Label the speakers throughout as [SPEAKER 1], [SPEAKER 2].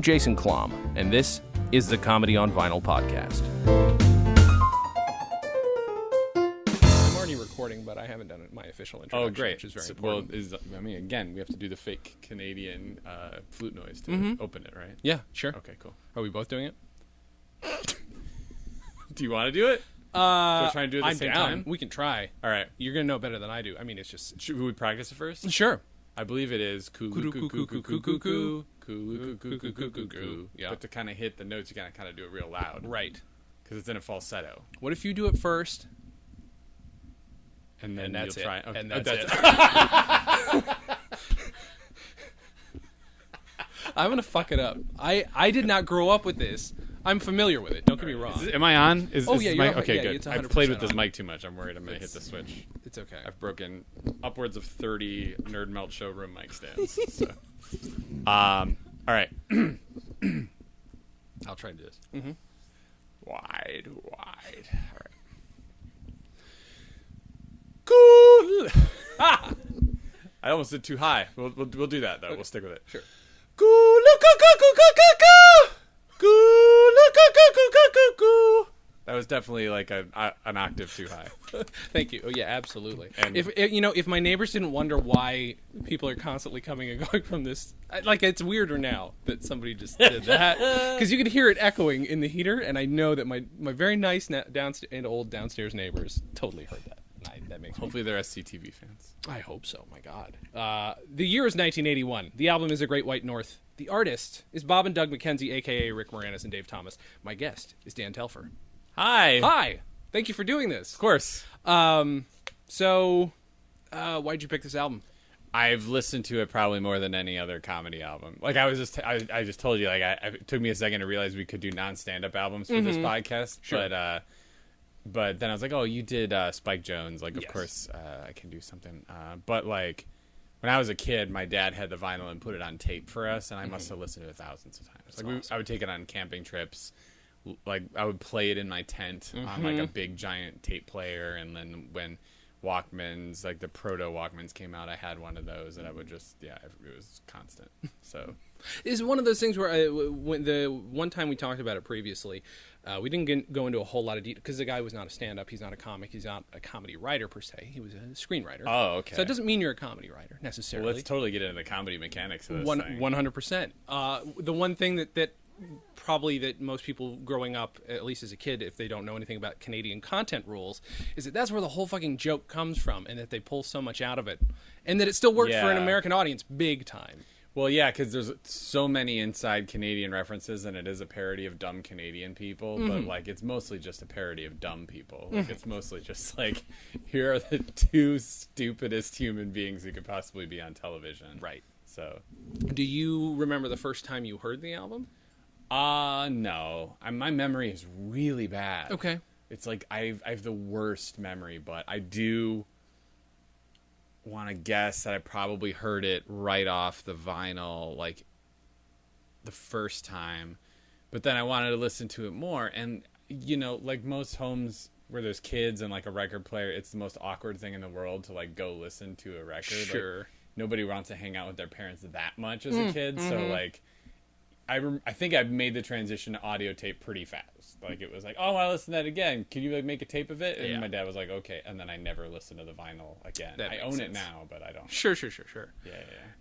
[SPEAKER 1] I'm Jason Klamm, and this is the Comedy on Vinyl podcast. I'm already recording, but I haven't done my official introduction,
[SPEAKER 2] great.
[SPEAKER 1] Which is very important.
[SPEAKER 2] Well, again, we have to do the fake Canadian flute noise to open it, right?
[SPEAKER 1] Yeah, sure.
[SPEAKER 2] Okay, cool.
[SPEAKER 1] Are we both doing it?
[SPEAKER 2] Do you want to do it? We're trying to do it at the same time?
[SPEAKER 1] We can try.
[SPEAKER 2] All right.
[SPEAKER 1] You're going to know better than I do. I mean, it's just...
[SPEAKER 2] Should we practice it first?
[SPEAKER 1] Sure.
[SPEAKER 2] I believe it is coo-coo-coo-coo-coo-coo-coo-coo-coo-coo-coo.
[SPEAKER 1] Yeah.
[SPEAKER 2] But to kind of hit the notes, you got to kind of do it real loud.
[SPEAKER 1] Right.
[SPEAKER 2] Because it's in a falsetto.
[SPEAKER 1] What if you do it first?
[SPEAKER 2] And then
[SPEAKER 1] And that's
[SPEAKER 2] you'll
[SPEAKER 1] it.
[SPEAKER 2] try. Okay.
[SPEAKER 1] And that's
[SPEAKER 2] it.
[SPEAKER 1] I'm going to fuck it up. I did not grow up with this. I'm familiar with it. Don't get me wrong.
[SPEAKER 2] Am I on?
[SPEAKER 1] Yeah, you're on.
[SPEAKER 2] Okay,
[SPEAKER 1] Yeah,
[SPEAKER 2] good.
[SPEAKER 1] it's
[SPEAKER 2] I've played
[SPEAKER 1] 100%
[SPEAKER 2] with this
[SPEAKER 1] on.
[SPEAKER 2] mic too much. I'm worried I'm going to hit the switch.
[SPEAKER 1] It's okay.
[SPEAKER 2] I've broken upwards of 30 Nerd Melt showroom mic stands. So, all right. I'll try to do this.
[SPEAKER 1] Mm-hmm.
[SPEAKER 2] Wide. All right. Cool. I almost did too high. We'll do that though. Okay. We'll stick with it.
[SPEAKER 1] Sure.
[SPEAKER 2] That was definitely like an octave too high.
[SPEAKER 1] Thank you. Oh yeah, absolutely.
[SPEAKER 2] And
[SPEAKER 1] if my neighbors didn't wonder why people are constantly coming and going from this, like it's weirder now that somebody just did that because you could hear it echoing in the heater, and I know that my very nice old downstairs neighbors totally heard that. That makes
[SPEAKER 2] hopefully they're SCTV fans.
[SPEAKER 1] I hope so. My God. The year is 1981. The album is The Great White North. The artist is Bob and Doug McKenzie, a.k.a. Rick Moranis and Dave Thomas. My guest is Dan Telfer.
[SPEAKER 2] Hi.
[SPEAKER 1] Thank you for doing this.
[SPEAKER 2] Of course.
[SPEAKER 1] So, why'd you pick this album?
[SPEAKER 2] I've listened to it probably more than any other comedy album. Like I just told you, like it took me a second to realize we could do non-stand-up albums for this podcast.
[SPEAKER 1] Sure.
[SPEAKER 2] But then I was like, oh, you did Spike Jones. Like, of
[SPEAKER 1] Yes.
[SPEAKER 2] course, I can do something. But, like, when I was a kid, my dad had the vinyl and put it on tape for us, and I must have listened to it thousands of times.
[SPEAKER 1] That's
[SPEAKER 2] Like,
[SPEAKER 1] awesome.
[SPEAKER 2] I would take it on camping trips. Like, I would play it in my tent on, like, a big, giant tape player. And then when Walkmans, like, the proto-Walkmans came out, I had one of those, and I would just, it was constant. So...
[SPEAKER 1] Is one of those things where when the one time we talked about it previously, we didn't go into a whole lot of detail because the guy was not a stand-up, he's not a comic, he's not a comedy writer per se, he was a screenwriter.
[SPEAKER 2] Oh, okay.
[SPEAKER 1] So it doesn't mean you're a comedy writer necessarily.
[SPEAKER 2] Well, let's totally get into the comedy mechanics of this thing.
[SPEAKER 1] 100%. The one thing that probably that most people growing up, at least as a kid, if they don't know anything about Canadian content rules, is that that's where the whole fucking joke comes from, and that they pull so much out of it, and that it still works for an American audience big time.
[SPEAKER 2] Well, yeah, because there's so many inside Canadian references, and it is a parody of dumb Canadian people, but, like, it's mostly just a parody of dumb people. Like, it's mostly just, like, here are the two stupidest human beings who could possibly be on television.
[SPEAKER 1] Right.
[SPEAKER 2] So.
[SPEAKER 1] Do you remember the first time you heard the album?
[SPEAKER 2] No. My memory is really bad.
[SPEAKER 1] Okay.
[SPEAKER 2] It's like I have the worst memory, but I do... want to guess that I probably heard it right off the vinyl, like the first time, but then I wanted to listen to it more. And like most homes where there's kids and like a record player, it's the most awkward thing in the world to like go listen to a record.
[SPEAKER 1] Sure.
[SPEAKER 2] Like, nobody wants to hang out with their parents that much as a kid, so like I think I made the transition to audio tape pretty fast. Like, it was like, oh, I want to listen to that again. Can you, like, make a tape of it? And my dad was like, okay. And then I never listened to the vinyl again. I own it now, but I don't.
[SPEAKER 1] Sure.
[SPEAKER 2] Yeah.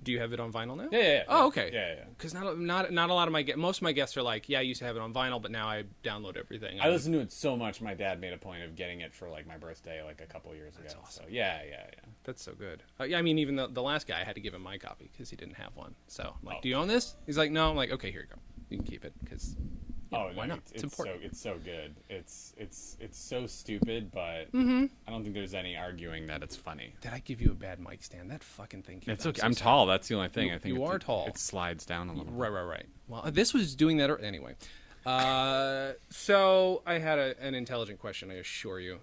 [SPEAKER 1] Do you have it on vinyl now?
[SPEAKER 2] Yeah.
[SPEAKER 1] Oh, okay.
[SPEAKER 2] Yeah.
[SPEAKER 1] Because not a lot of most of my guests are like, yeah, I used to have it on vinyl, but now I download everything.
[SPEAKER 2] I listened to it so much, my dad made a point of getting it for, like, my birthday, like, a couple years ago.
[SPEAKER 1] That's awesome.
[SPEAKER 2] So, yeah.
[SPEAKER 1] That's so good. Yeah, I mean, even the last guy, I had to give him my copy because he didn't have one. So I'm like, do you own this? He's like, no. I'm like, okay, here you go. You can keep it because why not? It's important.
[SPEAKER 2] It's so good. It's so stupid, but I don't think there's any arguing that it's funny.
[SPEAKER 1] Did I give you a bad mic stand? That fucking thing.
[SPEAKER 2] It's okay. I'm tall. That's the only thing. I think
[SPEAKER 1] you are tall.
[SPEAKER 2] It slides down a little.
[SPEAKER 1] Right. Well, this was doing that anyway. So I had an intelligent question. I assure you.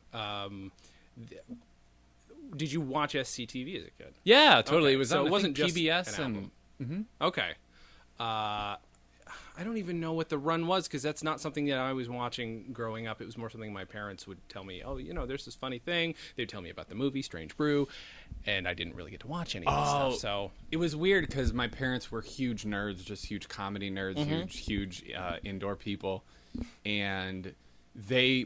[SPEAKER 1] Did you watch SCTV as a kid?
[SPEAKER 2] Yeah, totally.
[SPEAKER 1] Okay.
[SPEAKER 2] It was
[SPEAKER 1] so
[SPEAKER 2] on,
[SPEAKER 1] it wasn't just
[SPEAKER 2] PBS
[SPEAKER 1] an album. Okay. I don't even know what the run was, because that's not something that I was watching growing up. It was more something my parents would tell me, oh, there's this funny thing. They'd tell me about the movie Strange Brew, and I didn't really get to watch any of this stuff. So
[SPEAKER 2] it was weird because my parents were huge nerds, just huge comedy nerds, huge indoor people. And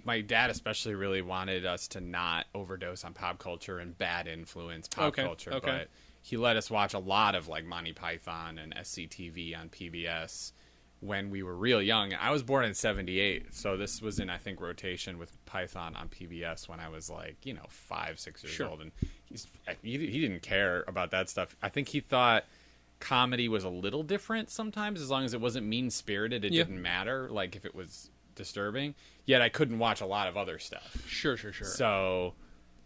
[SPEAKER 2] my dad especially really wanted us to not overdose on pop culture and bad influence pop culture.
[SPEAKER 1] Okay.
[SPEAKER 2] But he let us watch a lot of like Monty Python and SCTV on PBS when we were real young. I was born in 1978, so this was in, I think, rotation with Python on PBS when I was like, 5, 6 years old. And he didn't care about that stuff. I think he thought comedy was a little different sometimes, as long as it wasn't mean-spirited. It didn't matter, like if it was disturbing. Yet I couldn't watch a lot of other stuff.
[SPEAKER 1] Sure.
[SPEAKER 2] So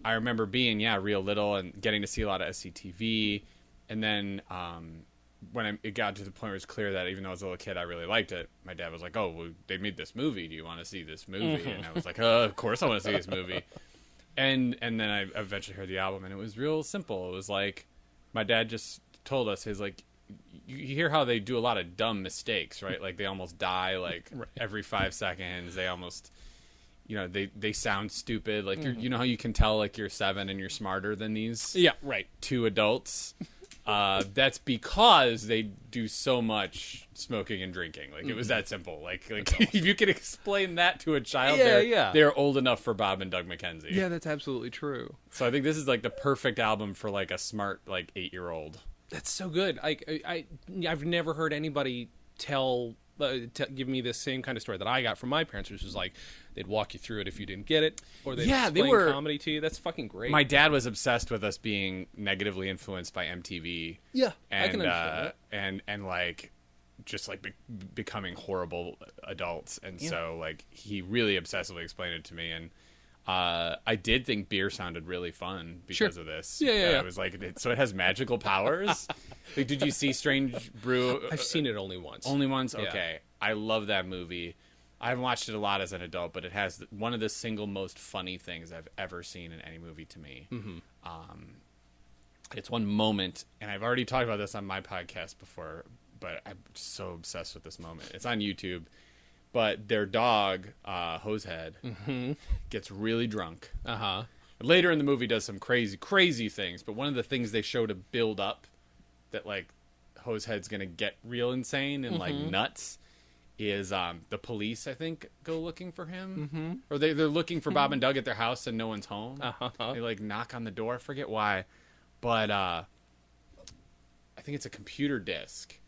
[SPEAKER 2] I remember being, real little and getting to see a lot of SCTV. And then when it got to the point where it was clear that even though I was a little kid, I really liked it, my dad was like, oh, well, they made this movie. Do you want to see this movie? And I was like, of course I want to see this movie. And then I eventually heard the album, and it was real simple. It was like my dad just told us, his like, you hear how they do a lot of dumb mistakes, right? Like they almost die like every 5 seconds. They almost, they sound stupid. Like you know how you can tell like you're 7 and you're smarter than these 2 adults. That's because they do so much smoking and drinking. Like it was that simple. Like if you can explain that to a child, they're old enough for Bob and Doug McKenzie.
[SPEAKER 1] Yeah, that's absolutely true.
[SPEAKER 2] So I think this is like the perfect album for like a smart like 8-year-old.
[SPEAKER 1] That's so good. I've never heard anybody give me this same kind of story that I got from my parents, which was like they'd walk you through it if you didn't get it, or they'd explain comedy to you. That's fucking great.
[SPEAKER 2] My dad was obsessed with us being negatively influenced by MTV.
[SPEAKER 1] Yeah,
[SPEAKER 2] and,
[SPEAKER 1] I can understand that.
[SPEAKER 2] And like just like becoming horrible adults, and so like he really obsessively explained it to me, and I did think beer sounded really fun because of this.
[SPEAKER 1] Yeah.
[SPEAKER 2] I was like, so it has magical powers. Like, did you see Strange Brew?
[SPEAKER 1] I've seen it only once.
[SPEAKER 2] Only once? Okay. I love that movie. I haven't watched it a lot as an adult, but it has one of the single most funny things I've ever seen in any movie to me. It's one moment, and I've already talked about this on my podcast before, but I'm so obsessed with this moment. It's on YouTube. But their dog, Hosehead, gets really drunk. Later in the movie does some crazy, crazy things. But one of the things they show to build up that, like, Hosehead's going to get real insane and, like, nuts is the police, I think, go looking for him. Or they're looking for Bob and Doug at their house and no one's home. They, like, knock on the door. I forget why. But I think it's a computer disc.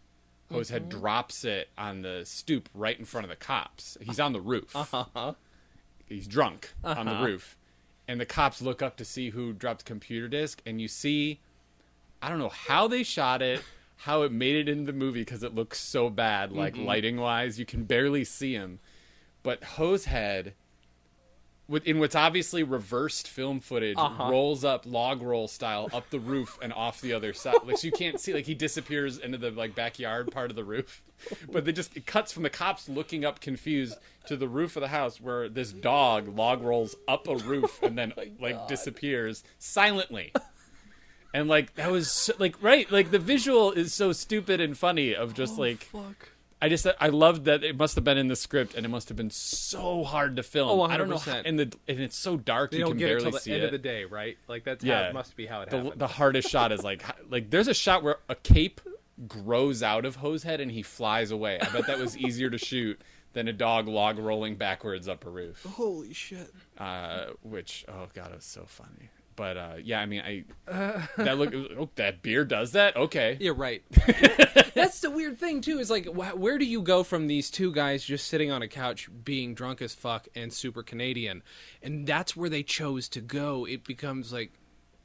[SPEAKER 2] Hosehead drops it on the stoop right in front of the cops. He's on the roof. He's drunk on the roof. And the cops look up to see who dropped the computer disc. And you see, I don't know how they shot it, how it made it into the movie because it looks so bad, like lighting-wise. You can barely see him. But Hosehead, in what's obviously reversed film footage, rolls up log roll style up the roof and off the other side. Like, so you can't see, like, he disappears into the like backyard part of the roof. But it cuts from the cops looking up confused to the roof of the house where this dog log rolls up a roof and then disappears silently. And like that was like like the visual is so stupid and funny of just
[SPEAKER 1] fuck.
[SPEAKER 2] I loved that it must have been in the script, and it must have been so hard to film.
[SPEAKER 1] Oh, 100%.
[SPEAKER 2] I don't know, and it's so dark
[SPEAKER 1] they
[SPEAKER 2] you
[SPEAKER 1] don't
[SPEAKER 2] can
[SPEAKER 1] get
[SPEAKER 2] barely
[SPEAKER 1] it till
[SPEAKER 2] see
[SPEAKER 1] the end
[SPEAKER 2] it.
[SPEAKER 1] of the day, right? Like that's how it must be how it happened.
[SPEAKER 2] The hardest shot is like there's a shot where a cape grows out of Hosehead and he flies away. I bet that was easier to shoot than a dog log rolling backwards up a roof.
[SPEAKER 1] Holy shit!
[SPEAKER 2] Which oh god, it was so funny. But I mean, that beer does that. Okay,
[SPEAKER 1] yeah, right. That's the weird thing too. Is like, where do you go from these two guys just sitting on a couch being drunk as fuck and super Canadian, and that's where they chose to go. It becomes like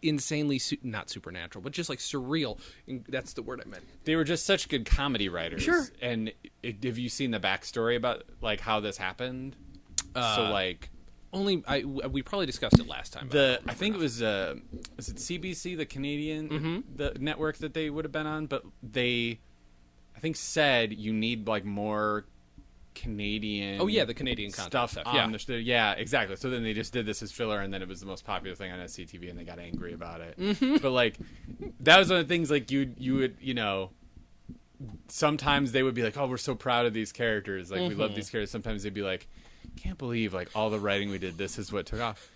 [SPEAKER 1] insanely not supernatural, but just like surreal. And that's the word I meant.
[SPEAKER 2] They were just such good comedy writers.
[SPEAKER 1] Sure.
[SPEAKER 2] And have you seen the backstory about like how this happened? So like.
[SPEAKER 1] We probably discussed it last time.
[SPEAKER 2] I think it was it CBC, the Canadian the network that they would have been on, but they I think said you need like more Canadian
[SPEAKER 1] the Canadian
[SPEAKER 2] stuff
[SPEAKER 1] on
[SPEAKER 2] the show. Yeah, exactly. So then they just did this as filler, and then it was the most popular thing on SCTV, and they got angry about it. But like that was one of the things like you would sometimes they would be like, oh, we're so proud of these characters. Like, we love these characters. Sometimes they'd be like, can't believe, like, all the writing we did, this is what took off.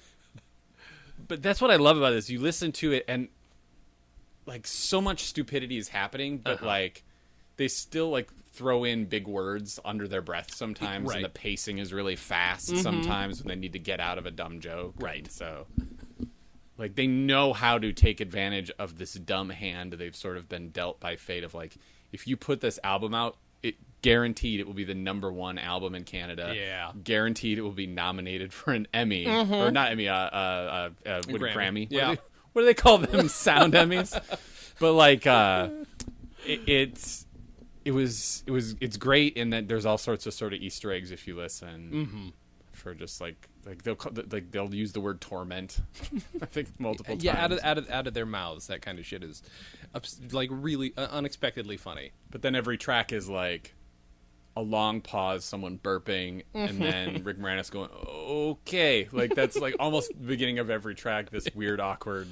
[SPEAKER 2] But that's what I love about this. You listen to it, and, like, so much stupidity is happening, but, like, they still, like, throw in big words under their breath sometimes, and the pacing is really fast sometimes when they need to get out of a dumb joke. Right. So, like, they know how to take advantage of this dumb hand they've sort of been dealt by fate of, like, if you put this album out, it guaranteed it will be the #1 album in Canada.
[SPEAKER 1] Yeah.
[SPEAKER 2] Guaranteed it will be nominated for an Emmy. Or not Emmy, Grammy.
[SPEAKER 1] Yeah.
[SPEAKER 2] What do they call them? Sound Emmys? But, like, it's great in that there's all sorts of sort of Easter eggs if you listen for just like they'll use the word torment I think multiple times.
[SPEAKER 1] Yeah, out of their mouths. That kind of shit is like really unexpectedly funny.
[SPEAKER 2] But then every track is like a long pause, someone burping, and then Rick Moranis going, okay. Like that's like almost the beginning of every track, this weird, awkward,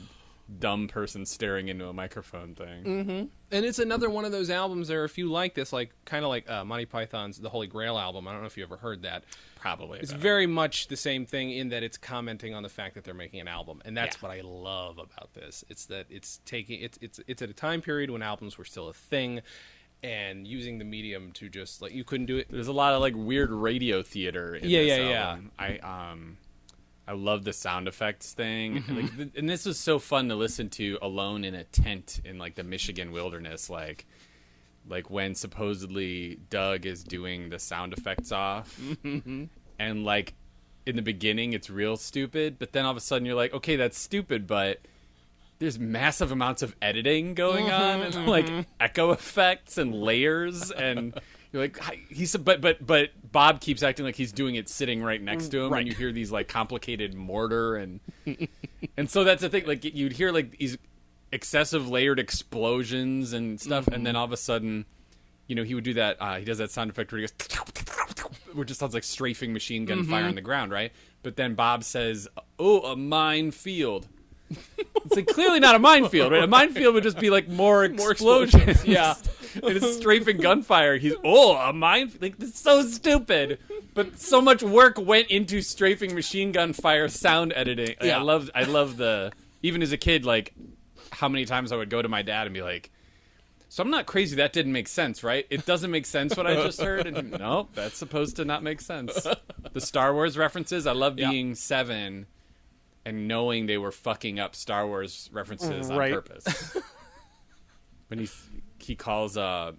[SPEAKER 2] dumb person staring into a microphone thing.
[SPEAKER 1] And it's another one of those albums. There are a few like this, like kind of like Monty Python's The Holy Grail album. I don't know if you ever heard that.
[SPEAKER 2] Probably.
[SPEAKER 1] It's very much the same thing in that it's commenting on the fact that they're making an album, and that's what I love about this. It's that it's taking it's at a time period when albums were still a thing, and using the medium to just like you couldn't do it.
[SPEAKER 2] There's a lot of like weird radio theater in this album. I love the sound effects thing. And this was so fun to listen to alone in a tent in like the Michigan wilderness, like when supposedly Doug is doing the sound effects off, and like in the beginning it's real stupid, but then all of a sudden you're like, okay, that's stupid, but there's massive amounts of editing going on and like echo effects and layers, and you're like, but Bob keeps acting like he's doing it sitting right next to him, and you hear these like complicated mortar and so that's the thing. Like you'd hear like these excessive layered explosions and stuff, and then all of a sudden, you know, he would do that. He does that sound effect where he goes, which just sounds like strafing machine gun fire on the ground, right? But then Bob says, "Oh, a minefield." It's like clearly not a minefield, right? A minefield would just be like more explosions. Yeah. And it's strafing gunfire. He's a minefield. Like, it's so stupid. But so much work went into strafing machine gun fire sound editing. Like, I love the, even as a kid, like how many times I would go to my dad and be like, so I'm not crazy, that didn't make sense, right? It doesn't make sense what I just heard. And no, that's supposed to not make sense. The Star Wars references, I love being 7 and knowing they were fucking up Star Wars references on purpose. When he calls what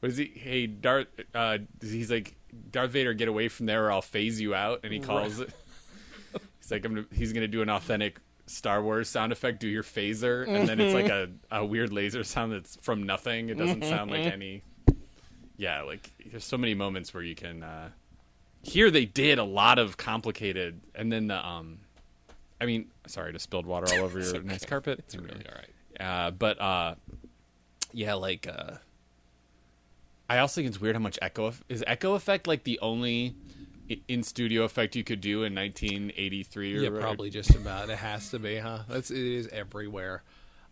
[SPEAKER 2] is he? Hey, Darth. He's like, Darth Vader, get away from there, or I'll phase you out. And he calls it. He's like, he's gonna do an authentic Star Wars sound effect. Do your phaser, and then it's like a weird laser sound that's from nothing. It doesn't sound like any. Yeah, like there's so many moments where you can. Here they did a lot of complicated, and then the I mean, sorry to spilled water all over your nice carpet.
[SPEAKER 1] It's really all
[SPEAKER 2] right. Yeah, like I also think it's weird how much is echo effect like the only in studio effect you could do in 1983 or
[SPEAKER 1] yeah, probably just about. It has to be, huh? It is everywhere.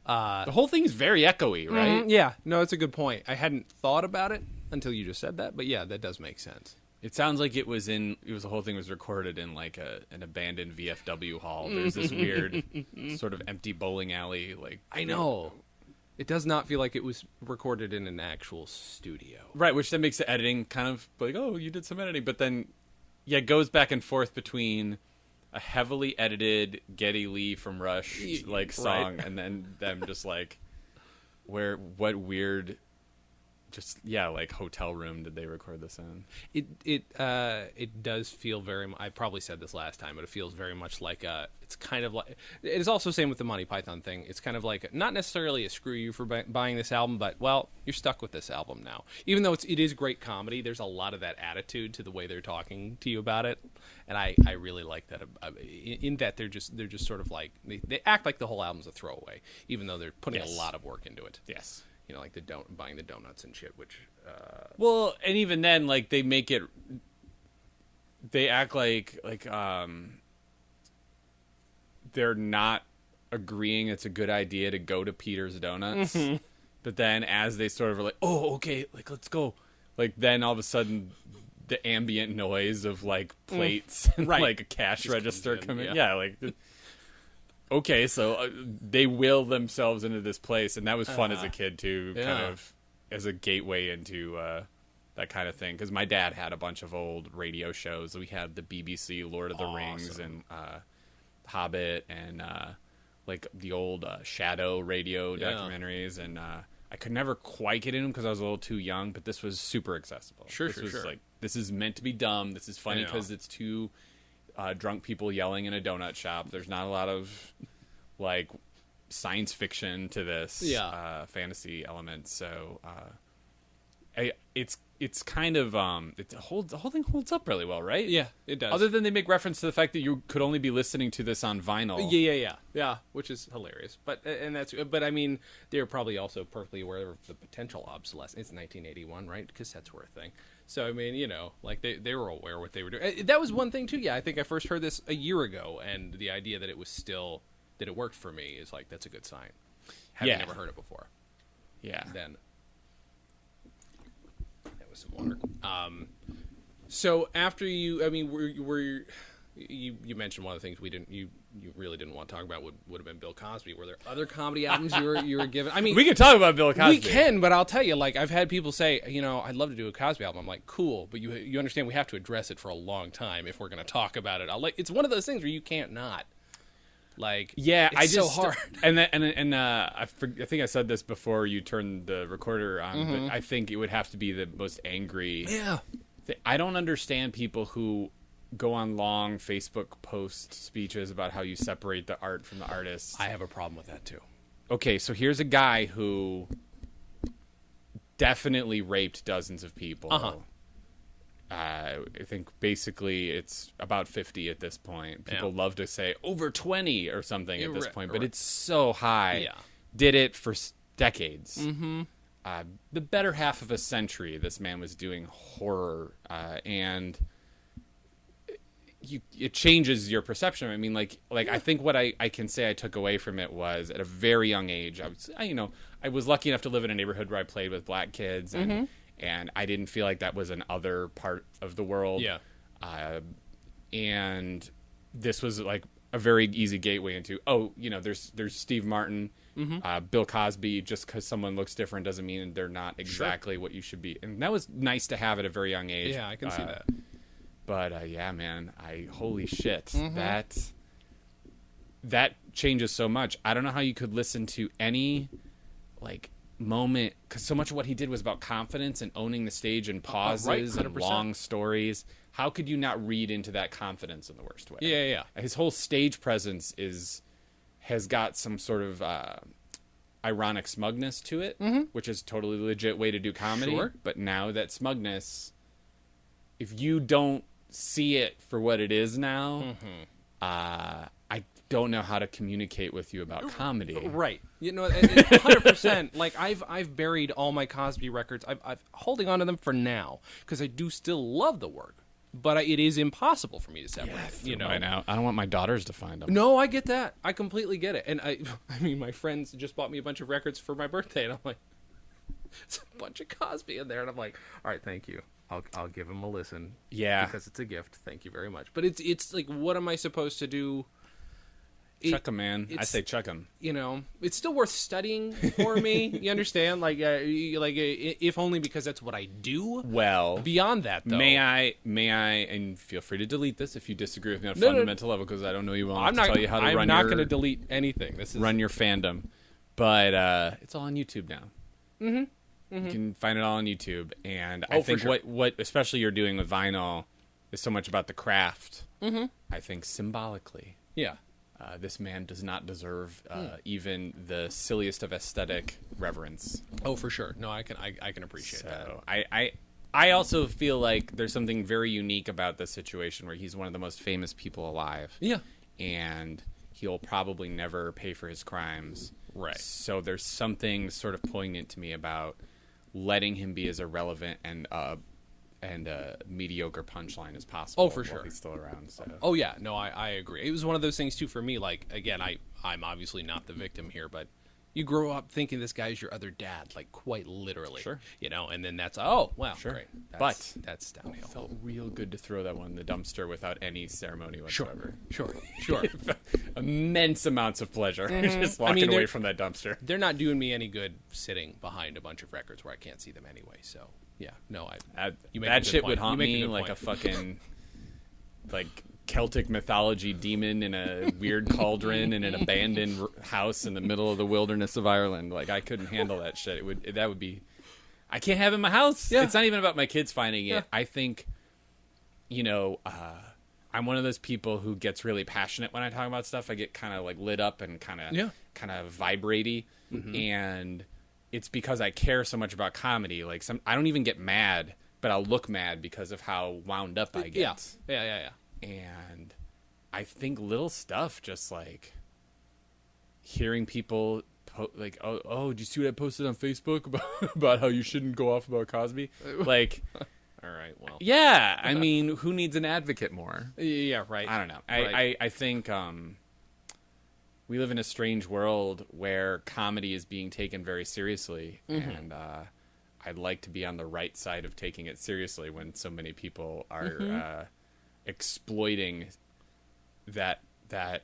[SPEAKER 2] The whole thing is very echoey, right?
[SPEAKER 1] Yeah, no, it's a good point. I hadn't thought about it until you just said that, but yeah, that does make sense.
[SPEAKER 2] It sounds like the whole thing was recorded in like an abandoned VFW hall. There's this weird sort of empty bowling alley. Like
[SPEAKER 1] I know. It does not feel like it was recorded in an actual studio.
[SPEAKER 2] Right, which then makes the editing kind of like, oh, you did some editing. But then, yeah, it goes back and forth between a heavily edited Geddy Lee from Rush like song and then them just like, what weird... Just like hotel room did they record this in?
[SPEAKER 1] It does feel very. I probably said this last time, but it feels very much like it's kind of like it is also same with the Monty Python thing. It's kind of like not necessarily a screw you for buying this album, but well, you're stuck with this album now. Even though it is great comedy, there's a lot of that attitude to the way they're talking to you about it, and I really like that. In that they're just sort of like they act like the whole album's a throwaway, even though they're putting a lot of work into it.
[SPEAKER 2] Yes.
[SPEAKER 1] You know, like buying the donuts and shit, which...
[SPEAKER 2] Well, and even then, like, they make it... They act like they're not agreeing it's a good idea to go to Peter's Donuts. But then as they sort of were like, oh, okay, like, let's go. Like, then all of a sudden, the ambient noise of, like, plates and,
[SPEAKER 1] Right.
[SPEAKER 2] like, a cash
[SPEAKER 1] Just
[SPEAKER 2] register
[SPEAKER 1] comes in,
[SPEAKER 2] coming.
[SPEAKER 1] yeah.
[SPEAKER 2] Yeah, like, okay, so they will themselves into this place. And that was fun as a kid, too, kind
[SPEAKER 1] Yeah.
[SPEAKER 2] of as a gateway into that kind of thing. Because my dad had a bunch of old radio shows. We had the BBC Lord of the Rings and Hobbit and, like, the old Shadow radio documentaries. And I could never quite get in them because I was a little too young, but this was super accessible.
[SPEAKER 1] Sure.
[SPEAKER 2] Like, this is meant to be dumb. This is funny because it's two drunk people yelling in a donut shop. There's not a lot of, like, science fiction to this fantasy element. So it's kind of the whole thing holds up really well, right?
[SPEAKER 1] Yeah, it does.
[SPEAKER 2] Other than they make reference to the fact that you could only be listening to this on vinyl.
[SPEAKER 1] Yeah, which is hilarious. But I mean, they're probably also perfectly aware of the potential obsolescence. It's 1981, right? Cassettes were a thing. So I mean, you know, like they were aware what they were doing. That was one thing too. Yeah, I think I first heard this a year ago, and the idea that it was still that it worked for me is like that's a good sign. Having never heard it before.
[SPEAKER 2] Yeah.
[SPEAKER 1] Then that was some water. So after you, I mean, you mentioned one of the things you really didn't want to talk about would have been Bill Cosby. Were there other comedy albums you were given? I mean,
[SPEAKER 2] We can talk about Bill Cosby.
[SPEAKER 1] we can, but I'll tell you, like, I've had people say, you know, I'd love to do a Cosby album. I'm like, cool, but you understand we have to address it for a long time if we're going to talk about it. It's one of those things where you can't not. Like,
[SPEAKER 2] Yeah,
[SPEAKER 1] it's so hard.
[SPEAKER 2] And I think I said this before you turned the recorder on, but I think it would have to be the most angry.
[SPEAKER 1] Yeah.
[SPEAKER 2] I don't understand people who go on long Facebook post speeches about how you separate the art from the artist.
[SPEAKER 1] I have a problem with that too.
[SPEAKER 2] Okay, so here's a guy who definitely raped dozens of people. I think basically it's about 50 at this point. People love to say over 20 or something at this point, but it's so high.
[SPEAKER 1] Yeah.
[SPEAKER 2] Did it for decades. The better half of a century, this man was doing horror, and it changes your perception. I mean, like I think what I can say I took away from it was at a very young age. I was lucky enough to live in a neighborhood where I played with black kids, and I didn't feel like that was an other part of the world.
[SPEAKER 1] Yeah.
[SPEAKER 2] And this was like a very easy gateway into, there's Steve Martin, Bill Cosby. Just because someone looks different doesn't mean they're not exactly what you should be. And that was nice to have at a very young age.
[SPEAKER 1] Yeah, I can see that.
[SPEAKER 2] But yeah, man, holy shit, that changes so much. I don't know how you could listen to any like moment, because so much of what he did was about confidence and owning the stage and pauses and long stories. How could you not read into that confidence in the worst way?
[SPEAKER 1] Yeah.
[SPEAKER 2] His whole stage presence has got some sort of ironic smugness to it, which is a totally legit way to do comedy.
[SPEAKER 1] Sure.
[SPEAKER 2] But now that smugness, if you don't see it for what it is now, I don't know how to communicate with you about comedy.
[SPEAKER 1] Right. You know, 100%. Like I've buried all my Cosby records. I've holding on to them for now because I do still love the work, but it is impossible for me to separate. You know,
[SPEAKER 2] by now I don't want my daughters to find them.
[SPEAKER 1] No, I get that. I completely get it. And I mean, my friends just bought me a bunch of records for my birthday, and I'm like, it's a bunch of Cosby in there, and I'm like, all right, thank you. I'll give him a listen.
[SPEAKER 2] Yeah,
[SPEAKER 1] because it's a gift. Thank you very much. But it's like, what am I supposed to do?
[SPEAKER 2] Chuck him, man. I say chuck him. You
[SPEAKER 1] know, it's still worth studying for me. You understand? If only because that's what I do.
[SPEAKER 2] Well,
[SPEAKER 1] beyond that, though,
[SPEAKER 2] may I, and feel free to delete this if you disagree with me on a fundamental level, because I don't know you want to tell you how to run your...
[SPEAKER 1] I'm not going to delete anything.
[SPEAKER 2] Run your fandom. But it's all on YouTube now. You can find it all on YouTube. And I think what especially you're doing with vinyl is so much about the craft. I think symbolically.
[SPEAKER 1] Yeah.
[SPEAKER 2] This man does not deserve even the silliest of aesthetic reverence.
[SPEAKER 1] Oh, for sure. No, I can appreciate that.
[SPEAKER 2] I also feel like there's something very unique about this situation where he's one of the most famous people alive.
[SPEAKER 1] Yeah.
[SPEAKER 2] And he'll probably never pay for his crimes.
[SPEAKER 1] Right.
[SPEAKER 2] So there's something sort of poignant to me about letting him be as irrelevant and a mediocre punchline as possible.
[SPEAKER 1] Oh, for sure.
[SPEAKER 2] While he's still around. So.
[SPEAKER 1] Oh, yeah. No, I agree. It was one of those things, too, for me. Like, again, I'm obviously not the victim here, but You grow up thinking this guy's your other dad, like quite literally.
[SPEAKER 2] Sure.
[SPEAKER 1] And then that's, oh, wow,
[SPEAKER 2] Sure.
[SPEAKER 1] great. That's
[SPEAKER 2] It
[SPEAKER 1] downhill.
[SPEAKER 2] felt real good to throw that one in the dumpster without any ceremony whatsoever.
[SPEAKER 1] Sure.
[SPEAKER 2] Immense amounts of pleasure just walking away from that dumpster.
[SPEAKER 1] They're not doing me any good sitting behind a bunch of records where I can't see them anyway. So, yeah, no, you make a
[SPEAKER 2] That
[SPEAKER 1] good
[SPEAKER 2] shit
[SPEAKER 1] point.
[SPEAKER 2] would haunt
[SPEAKER 1] You make
[SPEAKER 2] me
[SPEAKER 1] good
[SPEAKER 2] like
[SPEAKER 1] point.
[SPEAKER 2] a fucking like Celtic mythology demon in a weird cauldron in an abandoned house in the middle of the wilderness of Ireland. Like I couldn't handle that shit. That would be. I can't have it in my house.
[SPEAKER 1] Yeah.
[SPEAKER 2] It's not even about my kids finding it.
[SPEAKER 1] Yeah.
[SPEAKER 2] I think, I'm one of those people who gets really passionate when I talk about stuff. I get kind of like lit up and kind of vibratey, and it's because I care so much about comedy. Like I don't even get mad, but I'll look mad because of how wound up I get.
[SPEAKER 1] Yeah.
[SPEAKER 2] And I think little stuff, just like hearing people like, oh, did you see what I posted on Facebook about how you shouldn't go off about Cosby? Like,
[SPEAKER 1] All right, well.
[SPEAKER 2] yeah, I mean, who needs an advocate more?
[SPEAKER 1] Yeah, right.
[SPEAKER 2] I don't know.
[SPEAKER 1] Right.
[SPEAKER 2] I think we live in a strange world where comedy is being taken very seriously, and I'd like to be on the right side of taking it seriously when so many people are exploiting that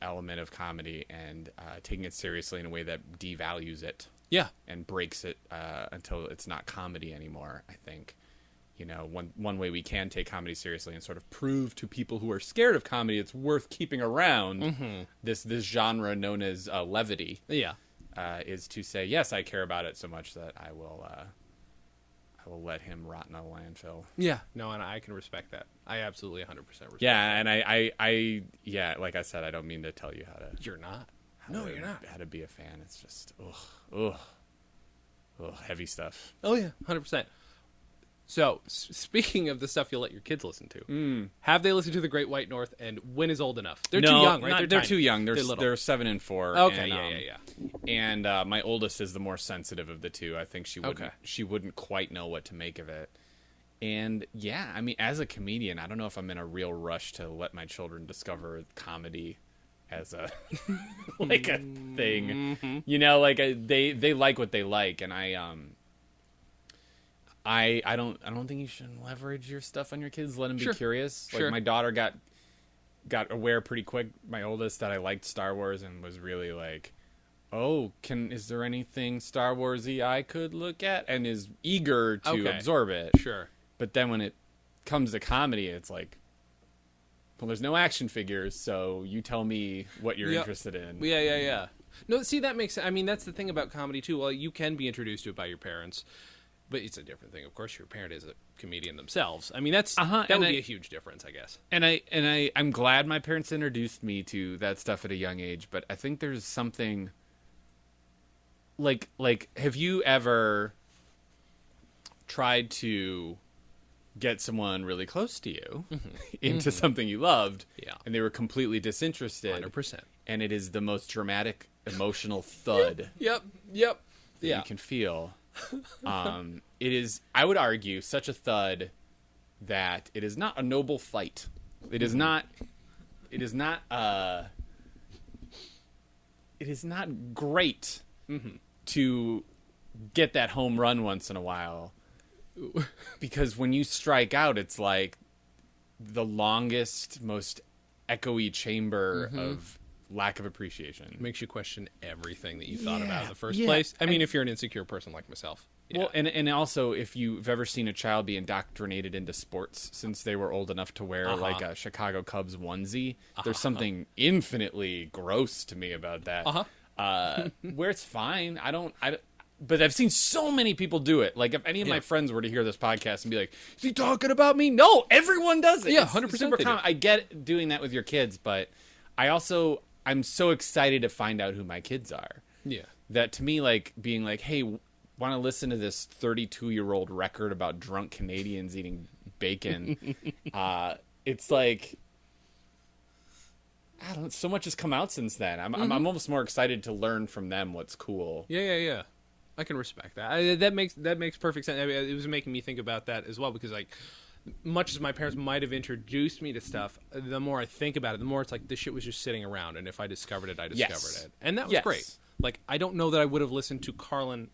[SPEAKER 2] element of comedy and taking it seriously in a way that devalues it.
[SPEAKER 1] Yeah.
[SPEAKER 2] And breaks it until it's not comedy anymore. I think, one way we can take comedy seriously and sort of prove to people who are scared of comedy it's worth keeping around this genre known as levity.
[SPEAKER 1] Yeah.
[SPEAKER 2] Is to say, yes, I care about it so much that I will let him rot in a landfill.
[SPEAKER 1] Yeah. No, and I can respect that. I absolutely 100% respect that.
[SPEAKER 2] Yeah, and I like I said, I don't mean to tell you how to.
[SPEAKER 1] You're not.
[SPEAKER 2] You're not. How to be a fan. It's just, heavy stuff.
[SPEAKER 1] Oh, yeah, 100%. So, speaking of the stuff you'll let your kids listen to, have they listened to The Great White North, and when is old enough? They're too young, right?
[SPEAKER 2] They're
[SPEAKER 1] tiny.
[SPEAKER 2] too young.
[SPEAKER 1] They're little.
[SPEAKER 2] They're 7 and 4.
[SPEAKER 1] Okay,
[SPEAKER 2] and,
[SPEAKER 1] yeah.
[SPEAKER 2] And my oldest is the more sensitive of the two. I think she wouldn't quite know what to make of it. And yeah, I mean, as a comedian, I don't know if I'm in a real rush to let my children discover comedy as a like a thing. Like they like what they like, and I don't think you should leverage your stuff on your kids. Let them be curious. Like my daughter got aware pretty quick, my oldest, that I liked Star Wars and was really like, oh, is there anything Star Wars-y I could look at? And is eager to absorb it.
[SPEAKER 1] Sure.
[SPEAKER 2] But then when it comes to comedy, it's like, well, there's no action figures, so you tell me what you're interested in.
[SPEAKER 1] Yeah. No, see, that makes sense. I mean, that's the thing about comedy, too. Well, you can be introduced to it by your parents, but it's a different thing. Of course, your parent is a comedian themselves. I mean, that would be a huge difference, I guess.
[SPEAKER 2] And I'm glad my parents introduced me to that stuff at a young age, but I think there's something like have you ever tried to get someone really close to you into something you loved, and they were completely disinterested?
[SPEAKER 1] 100%.
[SPEAKER 2] And it is the most dramatic emotional thud
[SPEAKER 1] Yep.
[SPEAKER 2] that you can feel. It is, I would argue, such a thud that it is not a noble fight. It is not great to get that home run once in a while, because when you strike out, it's like the longest, most echoey chamber of lack of appreciation.
[SPEAKER 1] It makes you question everything that you thought about in the first place. I mean, if you're an insecure person like myself. Yeah.
[SPEAKER 2] Well, and also, if you've ever seen a child be indoctrinated into sports since they were old enough to wear like a Chicago Cubs onesie, there's something infinitely gross to me about that. Where it's fine. But I've seen so many people do it. Like, if any of my friends were to hear this podcast and be like, is he talking about me? No, everyone does it.
[SPEAKER 1] Yeah,
[SPEAKER 2] It's
[SPEAKER 1] 100%
[SPEAKER 2] super
[SPEAKER 1] they do.
[SPEAKER 2] common. I get doing that with your kids, but I'm so excited to find out who my kids are.
[SPEAKER 1] Yeah.
[SPEAKER 2] That to me, like, being like, hey, want to listen to this 32-year-old record about drunk Canadians eating bacon? It's like, I don't know, so much has come out since then. I'm almost more excited to learn from them what's cool.
[SPEAKER 1] Yeah. I can respect that. That makes perfect sense. I mean, it was making me think about that as well, because like, much as my parents might have introduced me to stuff, the more I think about it, the more it's like this shit was just sitting around, and if I discovered it, I discovered it, and that was great. Like, I don't know that I would have listened to Carlin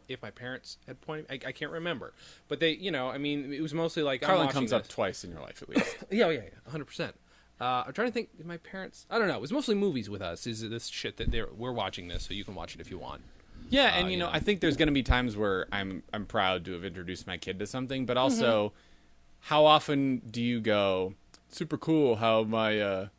[SPEAKER 1] if my parents had pointed. I can't remember, but they, I mean, it was mostly like
[SPEAKER 2] Carlin comes up twice in your life at least.
[SPEAKER 1] Yeah, 100%. I'm trying to think. If my parents, I don't know. It was mostly movies with us. Is this shit that we're watching this, so you can watch it if you want.
[SPEAKER 2] Yeah, and I think there's going to be times where I'm proud to have introduced my kid to something, but also, how often do you go, super cool how my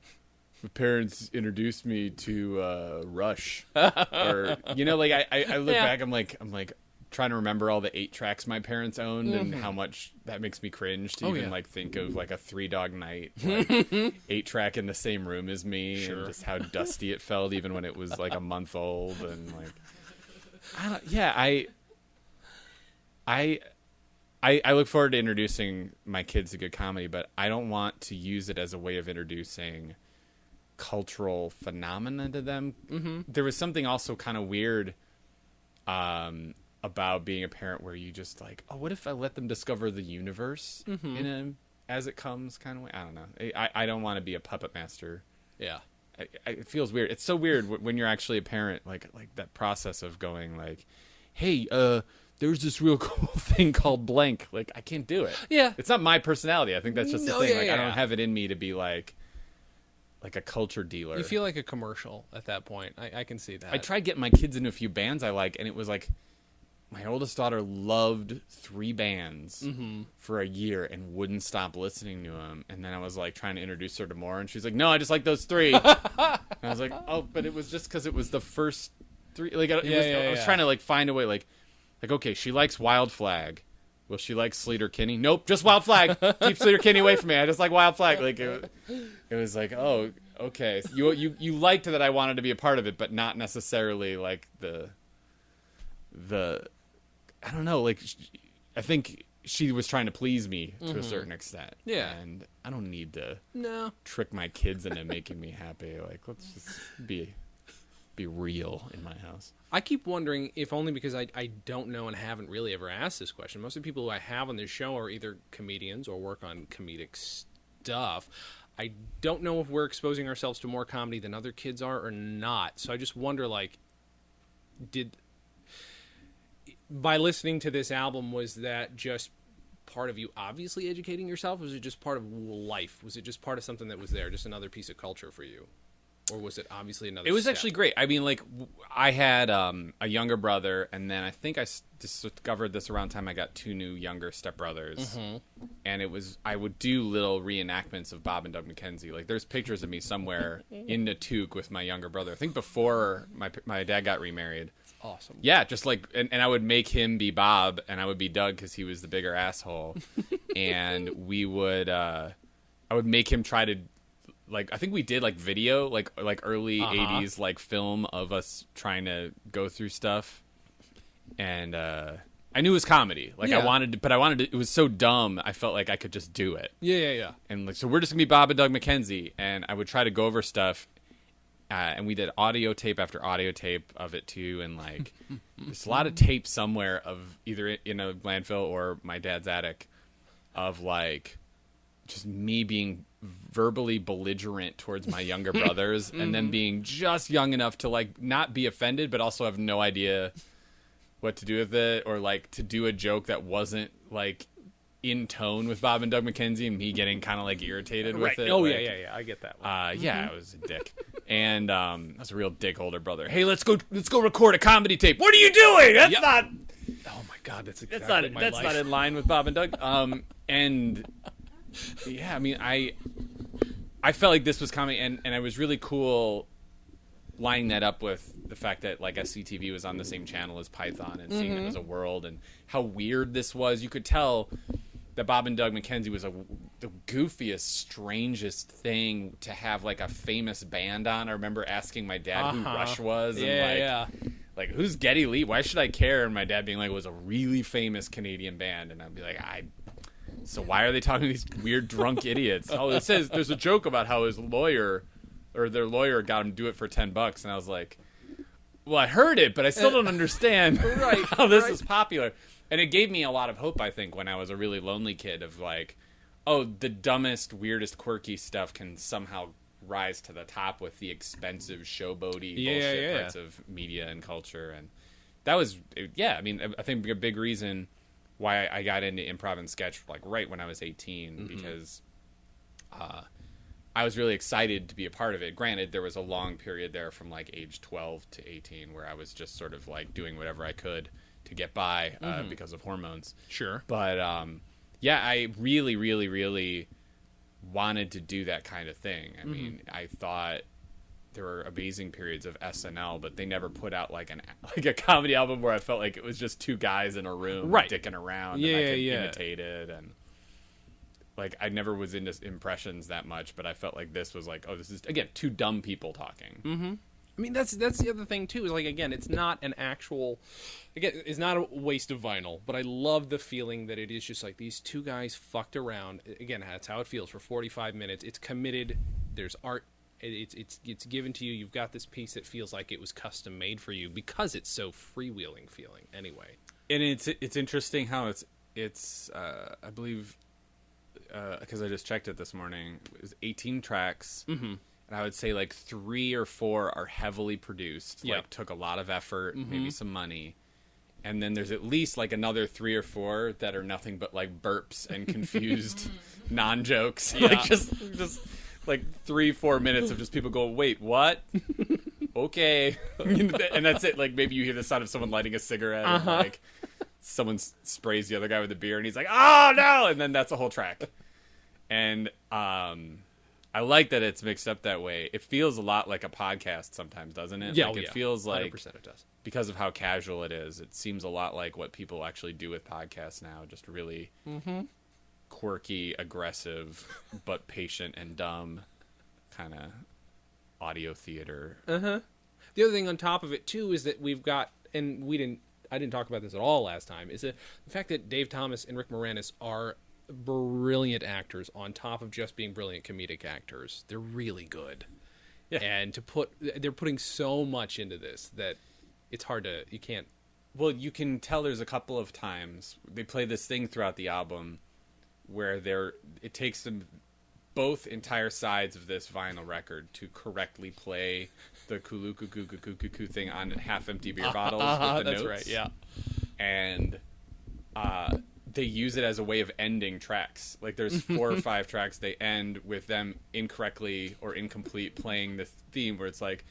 [SPEAKER 2] parents introduced me to Rush, or like I look back, I'm like trying to remember all the 8 tracks my parents owned and how much that makes me cringe to even like think of like a Three Dog Night 8-track in the same room as me, and just how dusty it felt even when it was like a month old, and like I look forward to introducing my kids to good comedy, but I don't want to use it as a way of introducing cultural phenomena to them. There was something also kind of weird about being a parent where you just like, oh, what if I let them discover the universe in a as it comes kind of way? I don't know. I don't want to be a puppet master.
[SPEAKER 1] Yeah.
[SPEAKER 2] It feels weird. It's so weird when you're actually a parent, like that process of going like, hey, there's this real cool thing called blank. Like, I can't do it. Yeah. It's not my personality. I think that's just the thing. I don't have it in me to be like a culture dealer.
[SPEAKER 1] You feel like a commercial at that point. I can see that.
[SPEAKER 2] I tried getting my kids into a few bands I like, and it was like, my oldest daughter loved 3 bands for a year and wouldn't stop listening to them. And then I was like trying to introduce her to more, and she's like, "No, I just like those 3." And I was like, "Oh, but it was just because it was the first 3." Like, I was trying to like find a way, like okay, she likes Wild Flag. Will she like Sleater Kinney? Nope, just Wild Flag. Keep Sleater Kinney away from me. I just like Wild Flag. Like it was like, oh, okay. You liked that I wanted to be a part of it, but not necessarily like the I don't know, like, I think she was trying to please me to a certain extent. Yeah. And I don't need to trick my kids into making me happy. Like, let's just be real in my house.
[SPEAKER 1] I keep wondering, if only because I don't know and haven't really ever asked this question. Most of the people who I have on this show are either comedians or work on comedic stuff. I don't know if we're exposing ourselves to more comedy than other kids are or not. So I just wonder, like, by listening to this album, was that just part of you obviously educating yourself? Was it just part of life? Was it just part of something that was there, just another piece of culture for you? Or was it obviously another
[SPEAKER 2] It was
[SPEAKER 1] step?
[SPEAKER 2] Actually great. I mean, like, I had a younger brother, and then I think I discovered this around the time I got 2 new younger stepbrothers. And I would do little reenactments of Bob and Doug McKenzie. Like, there's pictures of me somewhere in Natook with my younger brother. I think before my dad got remarried.
[SPEAKER 1] Awesome.
[SPEAKER 2] Yeah, just like, and I would make him be Bob, and I would be Doug because he was the bigger asshole. And I would make him try to, like, I think we did like video, like early 80s like film of us trying to go through stuff. And I knew it was comedy. Like, I wanted to, it was so dumb, I felt like I could just do it. Yeah. And like, so we're just gonna be Bob and Doug McKenzie, and I would try to go over stuff. And we did audio tape after audio tape of it too, and like there's a lot of tape somewhere of either in a landfill or my dad's attic of like just me being verbally belligerent towards my younger brothers, and then being just young enough to like not be offended but also have no idea what to do with it, or like to do a joke that wasn't like in tone with Bob and Doug McKenzie, and me getting kind of like irritated with it.
[SPEAKER 1] Oh,
[SPEAKER 2] like,
[SPEAKER 1] yeah, I get that one.
[SPEAKER 2] I was a dick. And I was a real dick older brother. Hey, let's go record a comedy tape. What are you doing? That's not.
[SPEAKER 1] Oh my God, that's exactly my life.
[SPEAKER 2] That's not in line with Bob and Doug. And yeah, I mean, I felt like this was comedy, and it was really cool lining that up with the fact that like SCTV was on the same channel as Python, and seeing it as a world, and how weird this was. You could tell that Bob and Doug McKenzie was the goofiest, strangest thing to have like a famous band on. I remember asking my dad who Rush was, and like who's Geddy Lee? Why should I care? And my dad being like, it was a really famous Canadian band, and I'd be like, so why are they talking to these weird drunk idiots? Oh, it says there's a joke about how his lawyer or their lawyer got him to do it for $10, and I was like, well, I heard it, but I still don't understand how this is popular. And it gave me a lot of hope, I think, when I was a really lonely kid, of like, oh, the dumbest, weirdest, quirky stuff can somehow rise to the top with the expensive showboaty
[SPEAKER 1] Yeah,
[SPEAKER 2] bullshit
[SPEAKER 1] yeah.
[SPEAKER 2] parts of media and culture. And that was, yeah, I mean, I think a big reason why I got into improv and sketch like right when I was 18, because I was really excited to be a part of it. Granted, there was a long period there from like age 12 to 18 where I was just sort of like doing whatever I could to get by because of hormones.
[SPEAKER 1] Sure.
[SPEAKER 2] But yeah, I really, really, really wanted to do that kind of thing. I mean, I thought there were amazing periods of SNL, but they never put out like a comedy album where I felt like it was just two guys in a room dicking around and I could imitate it. And like I never was into impressions that much, but I felt like this was like, oh, this is again two dumb people talking.
[SPEAKER 1] I mean, that's the other thing too. Is like again, it's not an actual, again, it's not a waste of vinyl. But I love the feeling that it is just like these two guys fucked around. Again, that's how it feels for 45 minutes. It's committed. There's art. It's given to you. You've got this piece that feels like it was custom made for you because it's so freewheeling feeling. Anyway,
[SPEAKER 2] and it's interesting how it's I believe because I just checked it this morning. It was 18 tracks. And I would say like 3 or 4 are heavily produced, like took a lot of effort, maybe some money. And then there's at least like another 3 or 4 that are nothing but like burps and confused non-jokes. Like just like 3-4 minutes of just people go, wait, what? Okay. And that's it. Like maybe you hear the sound of someone lighting a cigarette and like someone sprays the other guy with a beer and he's like, oh no. And then that's a whole track. And, I like that it's mixed up that way. It feels a lot like a podcast sometimes, doesn't it?
[SPEAKER 1] Yeah,
[SPEAKER 2] like it feels like
[SPEAKER 1] 100% it does.
[SPEAKER 2] Because of how casual it is. It seems a lot like what people actually do with podcasts now, just really quirky, aggressive, but patient and dumb kind of audio theater.
[SPEAKER 1] The other thing on top of it too is that we've got, and I didn't talk about this at all last time, is the fact that Dave Thomas and Rick Moranis are brilliant actors on top of just being brilliant comedic actors. They're really good. Yeah. And they're putting so much into this that it's hard to, you can't.
[SPEAKER 2] Well, you can tell there's a couple of times they play this thing throughout the album where it takes them both entire sides of this vinyl record to correctly play the kulu-ku-ku-ku-ku-ku thing on half-empty beer bottles with the
[SPEAKER 1] that's
[SPEAKER 2] notes.
[SPEAKER 1] Right, yeah.
[SPEAKER 2] And they use it as a way of ending tracks. Like there's 4 or 5 tracks they end with them incorrectly or incomplete playing the theme where it's like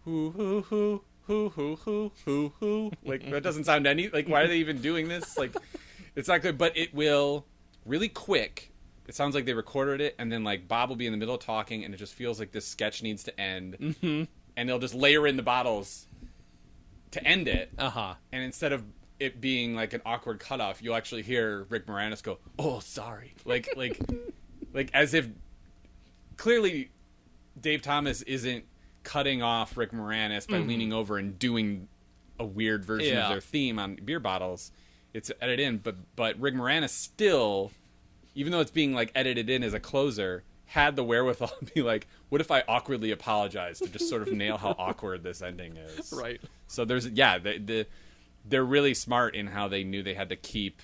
[SPEAKER 2] hoo hoo hoo hoo hoo hoo hoo hoo. Like that doesn't sound any like why are they even doing this? Like it's not good, but it will really quick. It sounds like they recorded it and then like Bob will be in the middle of talking and it just feels like this sketch needs to end. And they'll just layer in the bottles to end it. And instead of it being like an awkward cutoff, you'll actually hear Rick Moranis go, "Oh, sorry," like as if clearly Dave Thomas isn't cutting off Rick Moranis by leaning over and doing a weird version of their theme on beer bottles. It's edited in, but Rick Moranis still, even though it's being like edited in as a closer, had the wherewithal to be like, "What if I awkwardly apologize?" to just sort of nail how awkward this ending is.
[SPEAKER 1] Right.
[SPEAKER 2] So there's they're really smart in how they knew they had to keep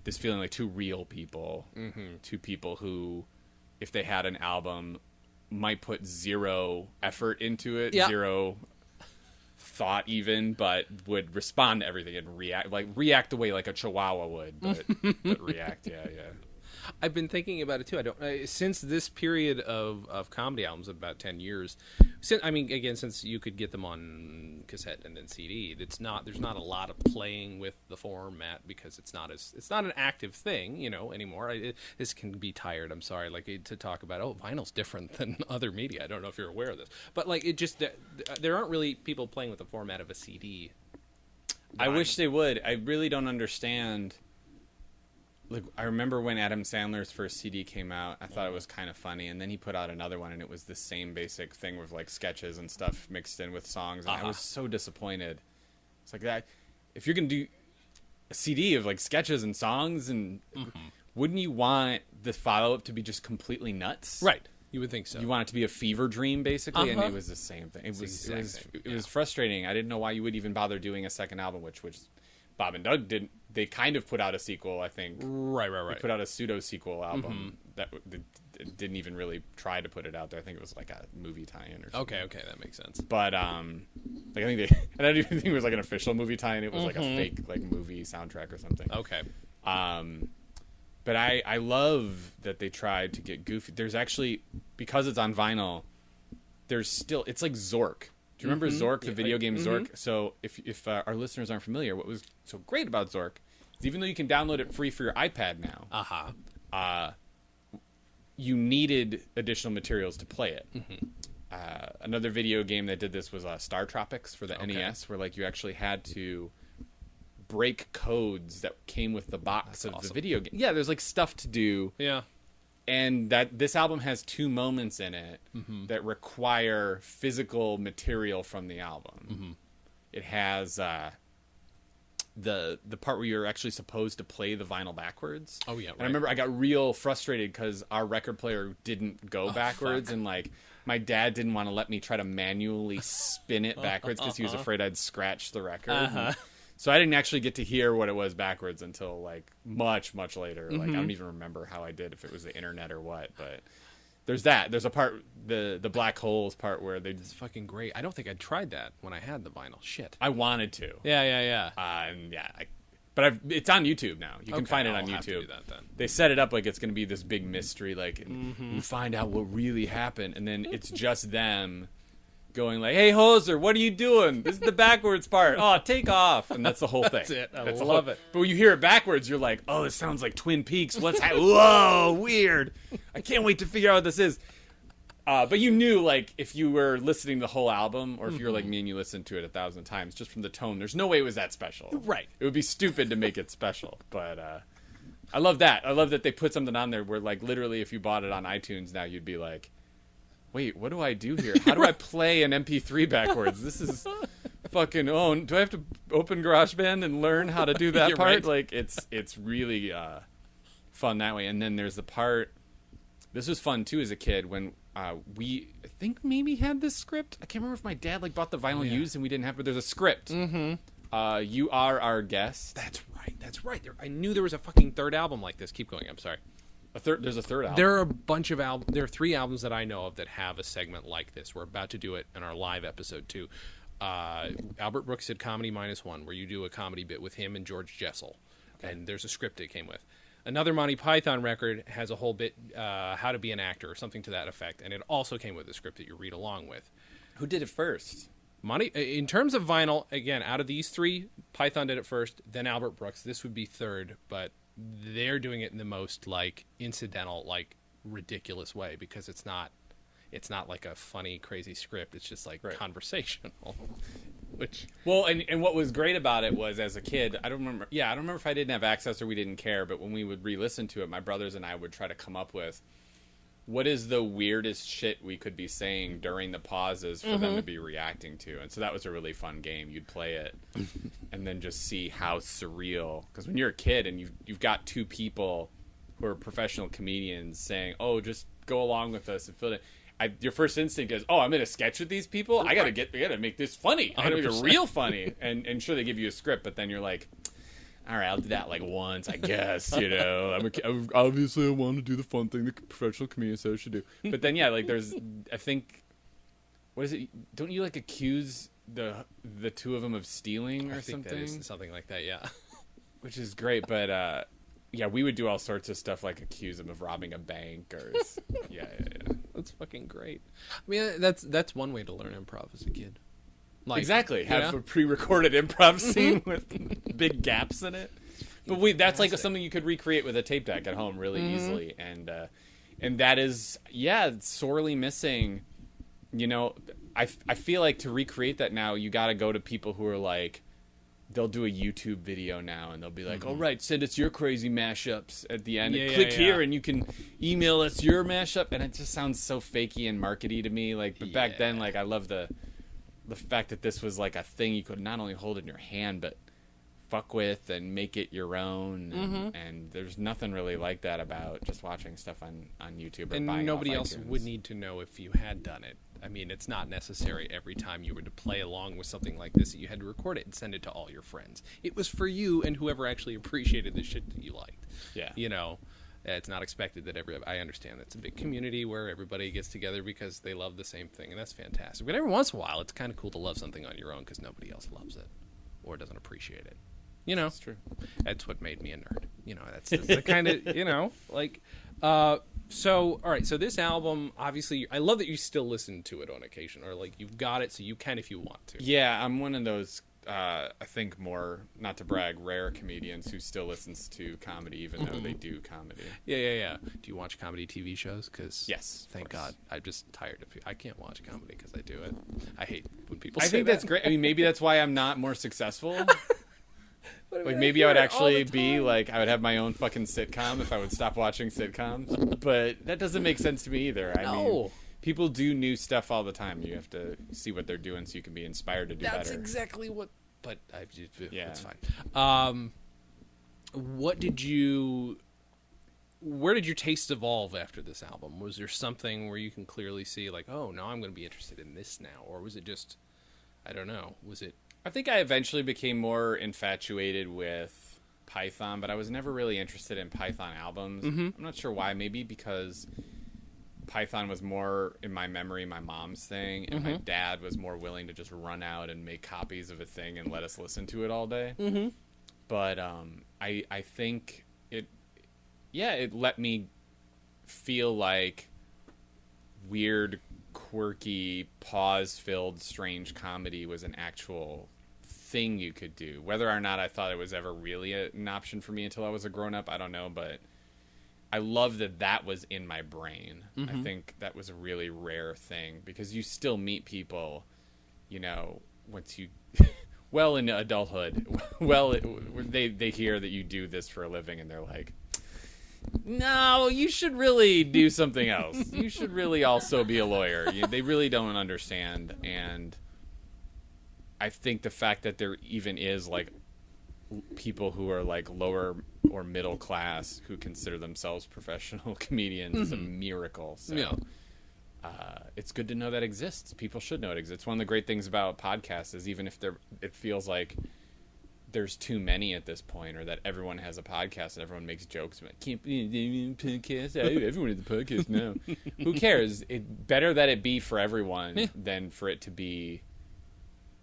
[SPEAKER 2] this feeling like two real people, two people who, if they had an album, might put zero effort into it, zero thought even, but would respond to everything and react the way like a chihuahua would, but react, yeah.
[SPEAKER 1] I've been thinking about it too. Since this period of comedy albums, about 10 years. Since you could get them on cassette and then CD, there's not a lot of playing with the format because it's not an active thing, anymore. This can be tired. I'm sorry, to talk about vinyl's different than other media. I don't know if you're aware of this, but there aren't really people playing with the format of a CD.
[SPEAKER 2] I wish they would. I really don't understand. Like, I remember when Adam Sandler's first CD came out, I thought it was kind of funny, and then he put out another one, and it was the same basic thing with, like, sketches and stuff mixed in with songs, and I was so disappointed. It's like that. If you're going to do a CD of, like, sketches and songs, and wouldn't you want the follow-up to be just completely nuts?
[SPEAKER 1] Right. You would think so.
[SPEAKER 2] You want it to be a fever dream, basically, and it was the same thing. It was frustrating. I didn't know why you would even bother doing a second album, which Bob and Doug didn't. They kind of put out a sequel, I think.
[SPEAKER 1] Right.
[SPEAKER 2] They put out a pseudo sequel album that didn't even really try to put it out there. I think it was like a movie tie-in or something.
[SPEAKER 1] Okay, that makes sense.
[SPEAKER 2] But like I think and I didn't even think it was like an official movie tie-in. It was like a fake like movie soundtrack or something.
[SPEAKER 1] Okay.
[SPEAKER 2] But I love that they tried to get goofy. There's actually, because it's on vinyl, there's still, it's like Zork. Do you remember Zork, the video game Zork? So if our listeners aren't familiar, what was so great about Zork is even though you can download it free for your iPad now, you needed additional materials to play it. Another video game that did this was Star Tropics for the NES, where like you actually had to break codes that came with the box of the video game. Yeah, there's like stuff to do.
[SPEAKER 1] Yeah.
[SPEAKER 2] And that this album has 2 moments in it that require physical material from the album. It has the part where you're actually supposed to play the vinyl backwards.
[SPEAKER 1] Oh yeah. Right.
[SPEAKER 2] And I remember I got real frustrated because our record player didn't go backwards, and like my dad didn't want to let me try to manually spin it backwards because he was afraid I'd scratch the record. So I didn't actually get to hear what it was backwards until like much, much later. Like I don't even remember how I did, if it was the internet or what. But there's that. There's a part, the black holes part where they.
[SPEAKER 1] It's fucking great. I don't think I tried that when I had the vinyl. Shit.
[SPEAKER 2] I wanted to.
[SPEAKER 1] Yeah.
[SPEAKER 2] And yeah, but it's on YouTube now. You can find it on
[SPEAKER 1] I'll
[SPEAKER 2] YouTube.
[SPEAKER 1] have to do that then.
[SPEAKER 2] They set it up like it's going to be this big mystery, like you find out what really happened, and then it's just them going like, "Hey, Hoser, what are you doing? This is the backwards part. Oh, take off." And that's the whole thing.
[SPEAKER 1] That's it. I
[SPEAKER 2] That's
[SPEAKER 1] love it.
[SPEAKER 2] But when you hear it backwards, you're like, "Oh, this sounds like Twin Peaks. What's whoa, weird. I can't wait to figure out what this is." But you knew, like, if you were listening to the whole album, or if you were like me and you listened to it 1,000 times, just from the tone, there's no way it was that special.
[SPEAKER 1] Right.
[SPEAKER 2] It would be stupid to make it special. But I love that. I love that they put something on there where, like, literally if you bought it on iTunes now, you'd be like, wait, what do I do here? How do I play an MP3 backwards? This is fucking, do I have to open GarageBand and learn how to do that
[SPEAKER 1] You're
[SPEAKER 2] part?
[SPEAKER 1] right.
[SPEAKER 2] Like, it's really fun that way. And then there's the part, this was fun too as a kid, when we, I think, maybe had this script. I can't remember if my dad like bought the vinyl used and we didn't have, but there's a script. You Are Our Guest.
[SPEAKER 1] That's right. I knew there was a fucking third album like this. Keep going. I'm sorry.
[SPEAKER 2] There's a third album.
[SPEAKER 1] There are a bunch of albums. There are 3 albums that I know of that have a segment like this. We're about to do it in our live episode too. Albert Brooks did Comedy -1, where you do a comedy bit with him and George Jessel, and there's a script it came with. Another Monty Python record has a whole bit, how to be an actor or something to that effect, and it also came with a script that you read along with.
[SPEAKER 2] Who did it first?
[SPEAKER 1] In terms of vinyl, again, out of these 3, Python did it first, then Albert Brooks. This would be third, but they're doing it in the most like incidental, like ridiculous way, because it's not like a funny, crazy script. It's just like conversational. Which
[SPEAKER 2] and what was great about it was, as a kid, I don't remember if I didn't have access or we didn't care, but when we would re-listen to it, my brothers and I would try to come up with what is the weirdest shit we could be saying during the pauses for them to be reacting to. And so that was a really fun game. You'd play it and then just see how surreal, because when you're a kid and you've got 2 people who are professional comedians saying, "Oh, just go along with us and fill it." Your first instinct is, "Oh, I'm in a sketch with these people. I gotta make this funny. I gotta make it real funny." And sure, they give you a script, but then you're like, "All right, I'll do that like once, I guess." You know, obviously I want to do the fun thing the professional comedian says I should do. But then yeah, there's, I think, what is it? Don't you like accuse the 2 of them of stealing or something?
[SPEAKER 1] That is something like that, yeah.
[SPEAKER 2] Which is great, but yeah, we would do all sorts of stuff like accuse them of robbing a bank or yeah.
[SPEAKER 1] That's fucking great. I mean, that's one way to learn improv as a kid. Like,
[SPEAKER 2] exactly. Have a pre-recorded improv scene with big gaps in it. But that's like something you could recreate with a tape deck at home really easily. And that is, it's sorely missing. You know, I feel like to recreate that now, you got to go to people who are like, they'll do a YouTube video now and they'll be like, "All right, send us your crazy mashups at the end. Click here and you can email us your mashup." And it just sounds so fakey and markety to me. Like, but back then, like, I love the fact that this was like a thing you could not only hold in your hand but fuck with and make it your own. And there's nothing really like that about just watching stuff on YouTube or
[SPEAKER 1] and
[SPEAKER 2] buying
[SPEAKER 1] nobody
[SPEAKER 2] off
[SPEAKER 1] else
[SPEAKER 2] iTunes.
[SPEAKER 1] would need to know if you had done it. I mean, it's not necessary every time you were to play along with something like this that you had to record it and send it to all your friends. It was for you and whoever actually appreciated the shit that you liked.
[SPEAKER 2] Yeah.
[SPEAKER 1] You know, It's not expected that I understand it's a big community where everybody gets together because they love the same thing, and that's fantastic. But every once in a while, it's kind of cool to love something on your own because nobody else loves it or doesn't appreciate it. You know,
[SPEAKER 2] That's true.
[SPEAKER 1] That's what made me a nerd. You know, that's the kind of, you know, like, so, all right. So this album, obviously, I love that you still listen to it on occasion, or like you've got it so you can if you want to.
[SPEAKER 2] Yeah, I'm one of those, I think more, not to brag, rare comedians who still listens to comedy even though they do comedy.
[SPEAKER 1] Yeah. Do you watch comedy TV shows? Cause
[SPEAKER 2] yes.
[SPEAKER 1] Thank God. I'm just tired of it. I can't watch comedy because I do it. I hate when people say
[SPEAKER 2] I think that's great. I mean, maybe that's why I'm not more successful. Like maybe I would actually be like I would have my own fucking sitcom if I would stop watching sitcoms, but that doesn't make sense to me either. I mean, people do new stuff all the time. You have to see what they're doing so you can be inspired to do better.
[SPEAKER 1] That's exactly what. But it's fine. Where did your taste evolve after this album? Was there something where you can clearly see like, oh, now I'm going to be interested in this now, or was it just, I don't know, was it?
[SPEAKER 2] I think I eventually became more infatuated with Python, but I was never really interested in Python albums.
[SPEAKER 1] Mm-hmm.
[SPEAKER 2] I'm not sure why. Maybe because Python was more, in my memory, my mom's thing, and my dad was more willing to just run out and make copies of a thing and let us listen to it all day.
[SPEAKER 1] Mm-hmm.
[SPEAKER 2] But I think it let me feel like weird, quirky, pause-filled, strange comedy was an actual thing you could do. Whether or not I thought it was ever really an option for me until I was a grown-up, I don't know, but I love that was in my brain. I think that was a really rare thing because you still meet people, you know, once you well into adulthood, they hear that you do this for a living and they're like, no, you should really do something else. You should really also be a lawyer. They really don't understand. And I think the fact that there even is like people who are like lower or middle class who consider themselves professional comedians is a miracle. So it's good to know that exists. People should know it exists. One of the great things about podcasts is even if it feels like there's too many at this point, or that everyone has a podcast and everyone makes jokes about can't be a podcast. Everyone has a podcast now. Who cares? It better that it be for everyone than for it to be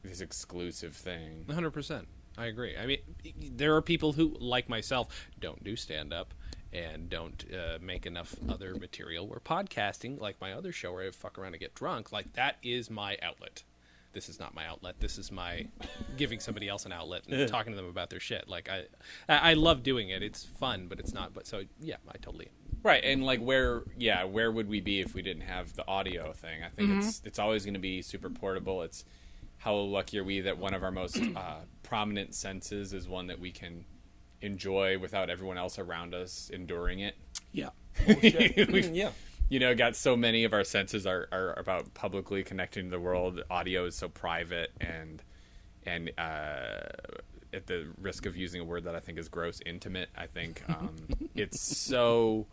[SPEAKER 2] this exclusive thing.
[SPEAKER 1] 100%. I agree. I mean, there are people who, like myself, don't do stand-up and don't make enough other material. Where podcasting, like my other show where I fuck around and get drunk, like that is my outlet. This is not my outlet. This is my giving somebody else an outlet and talking to them about their shit. Like I love doing it. It's fun, but it's not. But so yeah, I totally.
[SPEAKER 2] Right, and like where would we be if we didn't have the audio thing? I think it's always going to be super portable. It's how lucky are we that one of our most prominent senses is one that we can enjoy without everyone else around us enduring it.
[SPEAKER 1] Yeah.
[SPEAKER 2] Yeah. You know, got so many of our senses are about publicly connecting to the world. Audio is so private and at the risk of using a word that I think is gross, intimate. I think it's so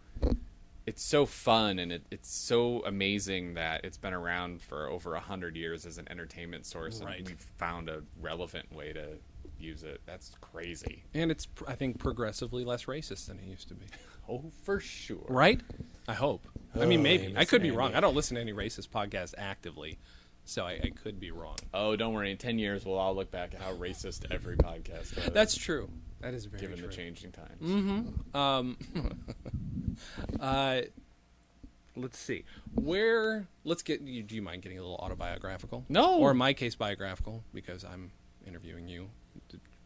[SPEAKER 2] fun and it's so amazing that it's been around for over 100 years as an entertainment source,
[SPEAKER 1] right.
[SPEAKER 2] And we've found a relevant way to use it. That's crazy.
[SPEAKER 1] And it's, I think, progressively less racist than it used to be.
[SPEAKER 2] Oh, for sure.
[SPEAKER 1] Right? I hope. I mean, maybe.
[SPEAKER 2] Amos
[SPEAKER 1] I could be
[SPEAKER 2] Andy.
[SPEAKER 1] wrong. I don't listen to any racist podcasts actively, so I could be wrong.
[SPEAKER 2] Oh, don't worry. In 10 years, we'll all look back at how racist every podcast was.
[SPEAKER 1] That's true. That is very
[SPEAKER 2] given
[SPEAKER 1] true.
[SPEAKER 2] the changing times.
[SPEAKER 1] Let's see. Let's get you. Do you mind getting a little autobiographical?
[SPEAKER 2] No.
[SPEAKER 1] Or in my case, biographical, because I'm interviewing you.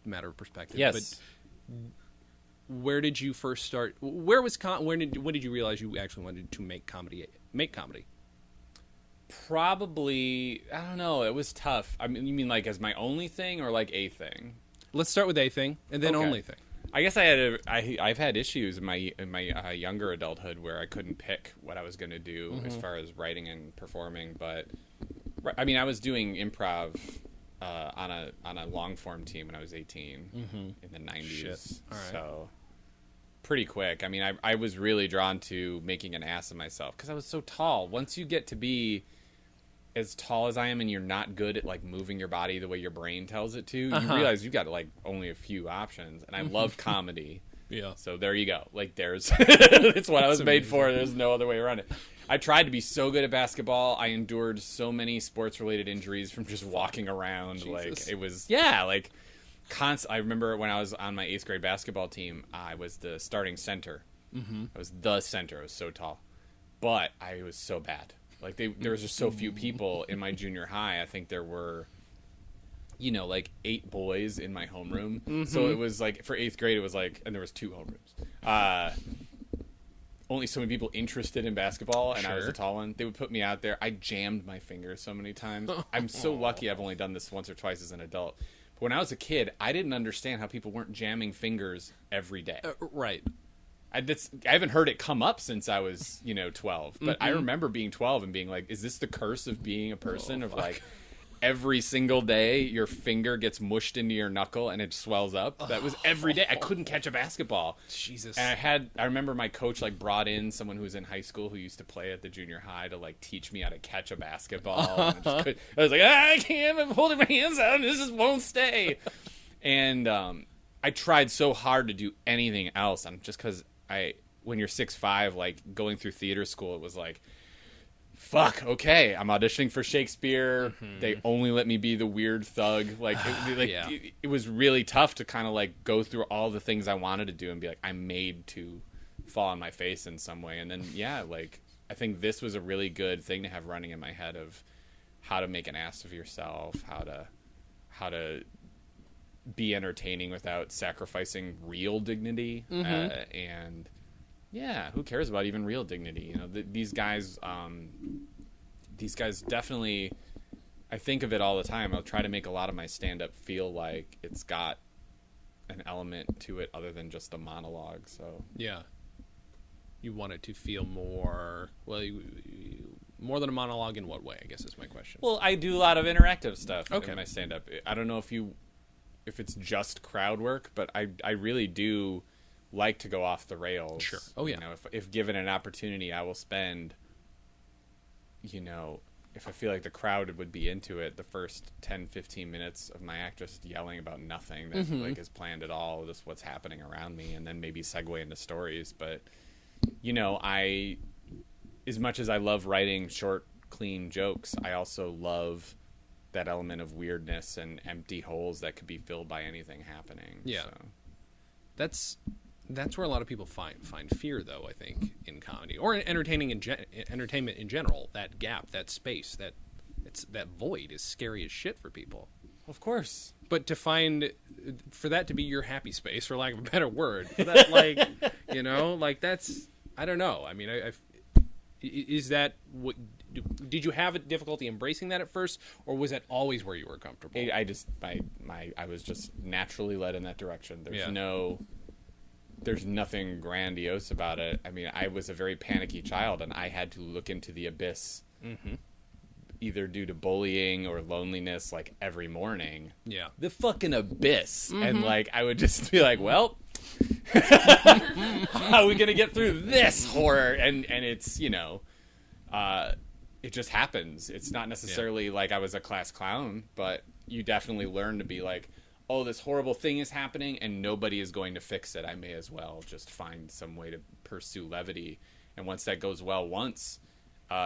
[SPEAKER 1] Matter of perspective.
[SPEAKER 2] Yes.
[SPEAKER 1] But where did you first start? When did you realize you actually wanted to make comedy?
[SPEAKER 2] Probably, I don't know. It was tough. I mean, you mean like as my only thing or like a thing?
[SPEAKER 1] Let's start with a thing and then
[SPEAKER 2] Okay.
[SPEAKER 1] only thing.
[SPEAKER 2] I guess I've had issues in my younger adulthood where I couldn't pick what I was going to do as far as writing and performing. But I mean, I was doing improv on a long form team when I was 18 in the 90s.
[SPEAKER 1] Shit. All right.
[SPEAKER 2] So pretty quick. I mean, I was really drawn to making an ass of myself because I was so tall. Once you get to be as tall as I am and you're not good at like moving your body the way your brain tells it to, you realize you've got like only a few options. And I loved comedy.
[SPEAKER 1] Yeah.
[SPEAKER 2] So there you go. Like there's it's what I was made
[SPEAKER 1] amazing.
[SPEAKER 2] for. There's no other way around it. I tried to be so good at basketball. I endured so many sports related injuries from just walking around.
[SPEAKER 1] Jesus.
[SPEAKER 2] Like it was I remember when I was on my 8th grade basketball team, I was the starting center. Mm-hmm. I was the center. I was so tall, but I was so bad. Like there was just so few people in my junior high. I think there were, like 8 boys in my homeroom. Mm-hmm. So it was like for 8th grade, it was like, and there was 2 homerooms. Only so many people interested in basketball, and I was a tall one. They would put me out there. I jammed my fingers so many times. I'm so lucky I've only done this once or twice as an adult. But when I was a kid, I didn't understand how people weren't jamming fingers every day.
[SPEAKER 1] Right.
[SPEAKER 2] I haven't heard it come up since I was, 12. But I remember being 12 and being like, is this the curse of being a person like every single day your finger gets mushed into your knuckle and it swells up? That was every day. I couldn't catch a basketball.
[SPEAKER 1] Jesus.
[SPEAKER 2] And I remember my coach brought in someone who was in high school who used to play at the junior high to teach me how to catch a basketball. And I was like, I can't, I'm holding my hands out and this just won't stay. And I tried so hard to do anything else. Just because when you're 6'5", going through theater school, it was like, fuck, okay, I'm auditioning for Shakespeare. Mm-hmm. They only let me be the weird thug. It was really tough to kind of go through all the things I wanted to do and be like, I'm made to fall on my face in some way. And then, I think this was a really good thing to have running in my head of how to make an ass of yourself, how to be entertaining without sacrificing real dignity. Mm-hmm. Who cares about even real dignity? These guys definitely, I think of it all the time. I'll try to make a lot of my stand-up feel like it's got an element to it other than just a monologue. So
[SPEAKER 1] yeah, you want it to feel more, more than a monologue in what way, I guess is my question.
[SPEAKER 2] Well, I do a lot of interactive stuff in my stand-up. I don't know if it's just crowd work, but I really do like to go off the rails.
[SPEAKER 1] Sure. Oh yeah.
[SPEAKER 2] If given an opportunity, I will spend, if I feel like the crowd would be into it, the first 10-15 minutes of my act just yelling about nothing that is planned at all, just what's happening around me, and then maybe segue into stories. But I, as much as I love writing short, clean jokes, I also love that element of weirdness and empty holes that could be filled by anything happening.
[SPEAKER 1] Yeah. So. That's where a lot of people find fear, though, I think, in comedy or in entertainment in general. That gap, that space, that void is scary as shit for people.
[SPEAKER 2] Of course.
[SPEAKER 1] But for that to be your happy space, for lack of a better word, that, that's, I don't know. I mean, is that what? Did you have a difficulty embracing that at first, or was that always where you were comfortable?
[SPEAKER 2] I was just naturally led in that direction. There's nothing grandiose about it. I mean, I was a very panicky child, and I had to look into the abyss, either due to bullying or loneliness, every morning.
[SPEAKER 1] Yeah,
[SPEAKER 2] the fucking abyss, and I would just be like, well. How are we gonna get through this horror? And it's it just happens. It's not necessarily like I was a class clown, but you definitely learn to be like, oh, this horrible thing is happening and nobody is going to fix it. I may as well just find some way to pursue levity. And once that goes well once,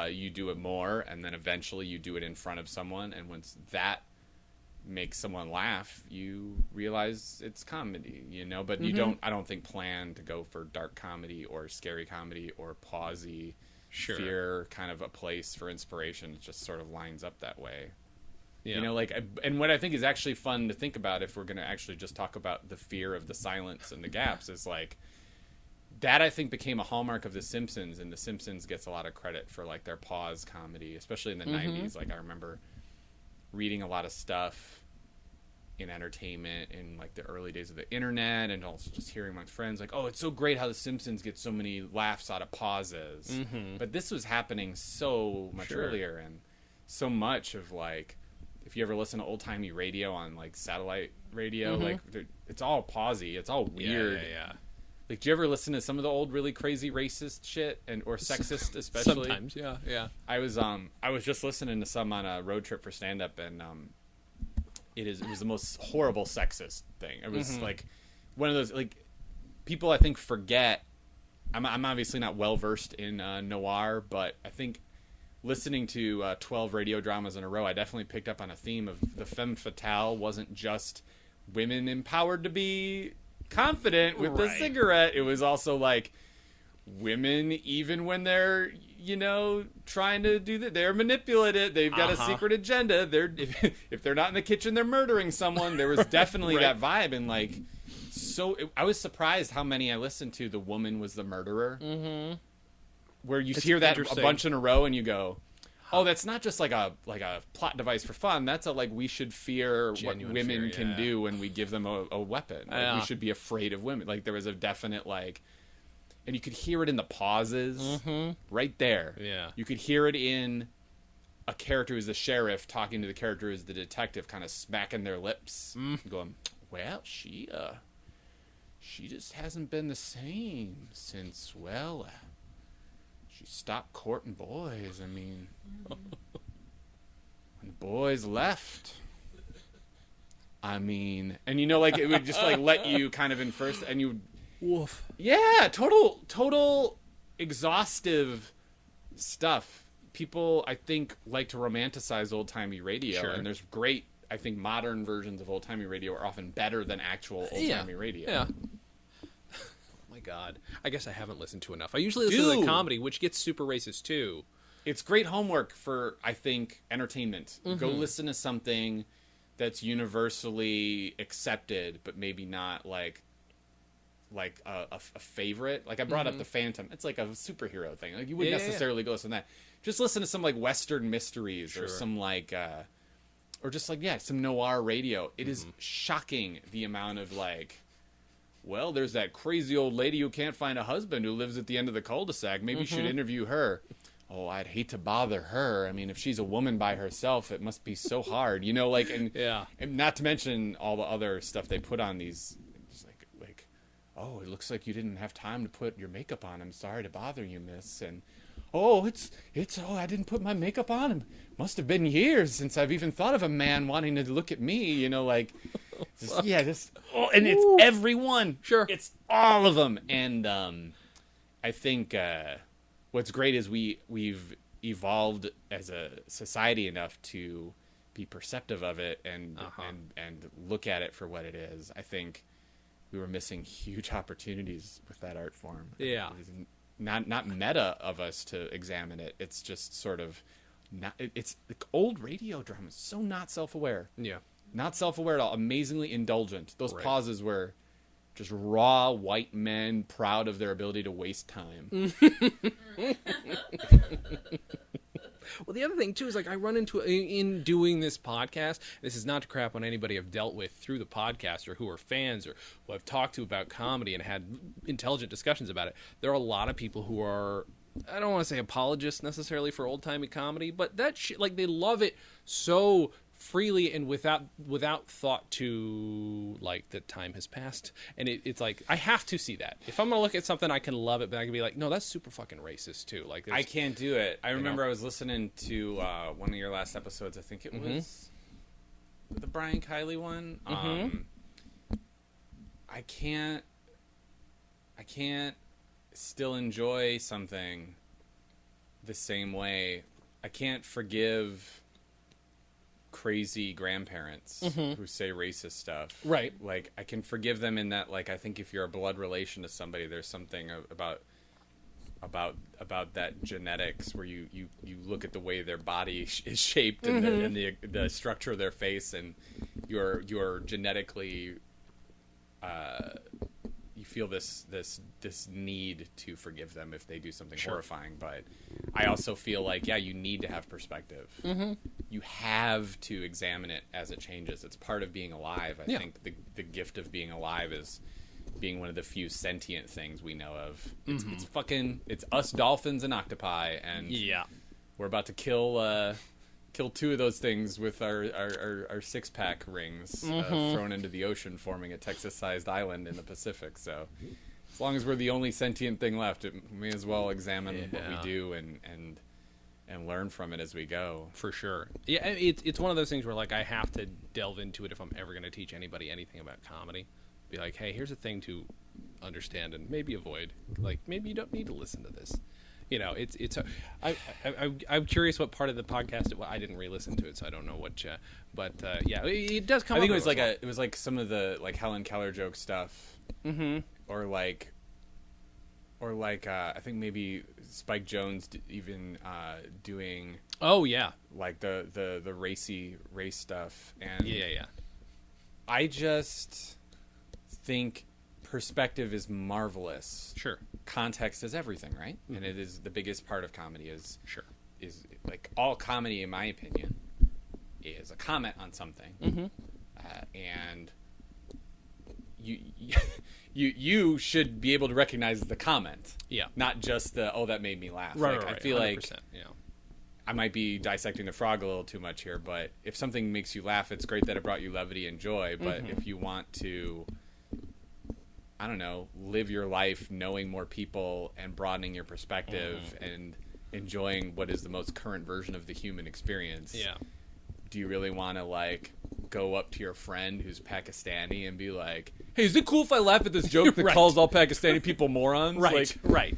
[SPEAKER 2] you do it more, and then eventually you do it in front of someone, and once that makes someone laugh, you realize it's comedy, but you don't, I don't think, plan to go for dark comedy or scary comedy or pausey fear kind of a place for inspiration. It just sort of lines up that way. Yeah. And what I think is actually fun to think about, if we're going to actually just talk about the fear of the silence and the gaps, is that I think became a hallmark of The Simpsons, and The Simpsons gets a lot of credit for their pause comedy, especially in the 90s. I remember reading a lot of stuff in entertainment in the early days of the internet, and also just hearing my friends oh, it's so great how The Simpsons get so many laughs out of pauses. But this was happening so much earlier, and so much of if you ever listen to old-timey radio on satellite radio, it's all pausey, it's all weird.
[SPEAKER 1] Yeah.
[SPEAKER 2] Do you ever listen to some of the old really crazy racist shit or sexist especially?
[SPEAKER 1] Sometimes, yeah.
[SPEAKER 2] I was just listening to some on a road trip for stand-up, and it was the most horrible sexist thing. It was one of those people I think forget. I'm obviously not well versed in noir, but I think listening to 12 radio dramas in a row, I definitely picked up on a theme of the femme fatale wasn't just women empowered to be confident with the cigarette. It was also like women, even when they're, trying to do that, they're manipulated. They've got a secret agenda. If they're not in the kitchen, they're murdering someone. There was definitely that vibe. And like, I was surprised how many I listened to. The woman was the murderer. Mm-hmm. Where you hear that a bunch in a row and you go, oh, that's not just like a plot device for fun. That's we should fear genuine what women can do when we give them a weapon. We should be afraid of women. Like, there was a definite and you could hear it in the pauses right there. Yeah. You could hear it in a character who's the sheriff talking to the character who's the detective, kind of smacking their lips, going, well, she just hasn't been the same since, she stopped courting boys. I mean, when boys left, and it would just let you kind of infer, and you, woof. Yeah, total exhaustive stuff. People, I think, like to romanticize old-timey radio, and there's great, I think, modern versions of old-timey radio are often better than actual old-timey radio. Yeah.
[SPEAKER 1] God, I guess I haven't listened to enough. I usually listen to the comedy, which gets super racist too.
[SPEAKER 2] It's great homework for, I think, entertainment. Go listen to something that's universally accepted, but maybe not like a favorite. Like I brought up The Phantom. It's like a superhero thing. Like you wouldn't necessarily go listen to that. Just listen to some Western mysteries or some or just some noir radio. It is shocking the amount of well, there's that crazy old lady who can't find a husband who lives at the end of the cul-de-sac. Maybe you should interview her. Oh, I'd hate to bother her. I mean, if she's a woman by herself, it must be so hard, and not to mention all the other stuff they put on these, just oh, it looks like you didn't have time to put your makeup on. I'm sorry to bother you, miss. And oh, I didn't put my makeup on. It must have been years since I've even thought of a man wanting to look at me, it's everyone. Sure. It's all of them. And I think what's great is we've evolved as a society enough to be perceptive of it and look at it for what it is. I think we were missing huge opportunities with that art form. Yeah. It is not meta of us to examine it. It's just sort of it's like old radio drama is so not self-aware. Yeah. Not self-aware at all. Amazingly indulgent. Those pauses were just raw white men proud of their ability to waste time.
[SPEAKER 1] Well, the other thing, too, is I run into, in doing this podcast, this is not to crap on anybody I've dealt with through the podcast or who are fans or who I've talked to about comedy and had intelligent discussions about it. There are a lot of people who are, I don't want to say apologists necessarily for old-timey comedy, but that shit, they love it so freely and without thought to that time has passed, and it's I have to see that if I'm gonna look at something. I can love it, but I can be no, that's super fucking racist too.
[SPEAKER 2] I can't do it. I remember I was listening to one of your last episodes. I think it was the Brian Kiley one. I can't still enjoy something the same way. I can't forgive crazy grandparents who say racist stuff. Right. I can forgive them in that, I think if you're a blood relation to somebody, there's something about that genetics where you look at the way their body is shaped and the structure of their face, and you're genetically you feel this need to forgive them if they do something horrifying. But I also feel you need to have perspective. You have to examine it as it changes. It's part of being alive. I think the gift of being alive is being one of the few sentient things we know of. It's us dolphins and octopi, and we're about to kill two of those things with our six-pack rings thrown into the ocean, forming a Texas-sized island in the Pacific. So as long as we're the only sentient thing left, we may as well examine what we do and learn from it as we go.
[SPEAKER 1] For sure. Yeah, it's one of those things where I have to delve into it if I'm ever going to teach anybody anything about comedy. Be hey, here's a thing to understand and maybe avoid. Like, maybe you don't need to listen to this. You know, I'm curious what part of the podcast I didn't re-listen to it, so I don't know what. But yeah, it does come.
[SPEAKER 2] I think
[SPEAKER 1] up
[SPEAKER 2] it was like some of the like Helen Keller joke stuff, or like I think maybe Spike Jonze even doing.
[SPEAKER 1] Oh yeah,
[SPEAKER 2] like the race stuff, and
[SPEAKER 1] yeah.
[SPEAKER 2] I just think perspective is marvelous.
[SPEAKER 1] Sure.
[SPEAKER 2] Context is everything, right? Mm-hmm. And it is the biggest part of comedy is like all comedy, in my opinion, is a comment on something. Mm-hmm. And you should be able to recognize the comment.
[SPEAKER 1] Yeah.
[SPEAKER 2] Not just the, oh, that made me laugh.
[SPEAKER 1] Right,
[SPEAKER 2] like,
[SPEAKER 1] right,
[SPEAKER 2] I feel
[SPEAKER 1] 100%,
[SPEAKER 2] like
[SPEAKER 1] yeah.
[SPEAKER 2] I might be dissecting the frog a little too much here, but if something makes you laugh, it's great that it brought you levity and joy. But if you want to, I don't know, live your life knowing more people and broadening your perspective and enjoying what is the most current version of the human experience.
[SPEAKER 1] Yeah.
[SPEAKER 2] Do you really want to like go up to your friend who's Pakistani and be like, "Hey, is it cool if I laugh at this joke that
[SPEAKER 1] Right.
[SPEAKER 2] calls all Pakistani people morons?"
[SPEAKER 1] Right.
[SPEAKER 2] Like,
[SPEAKER 1] right.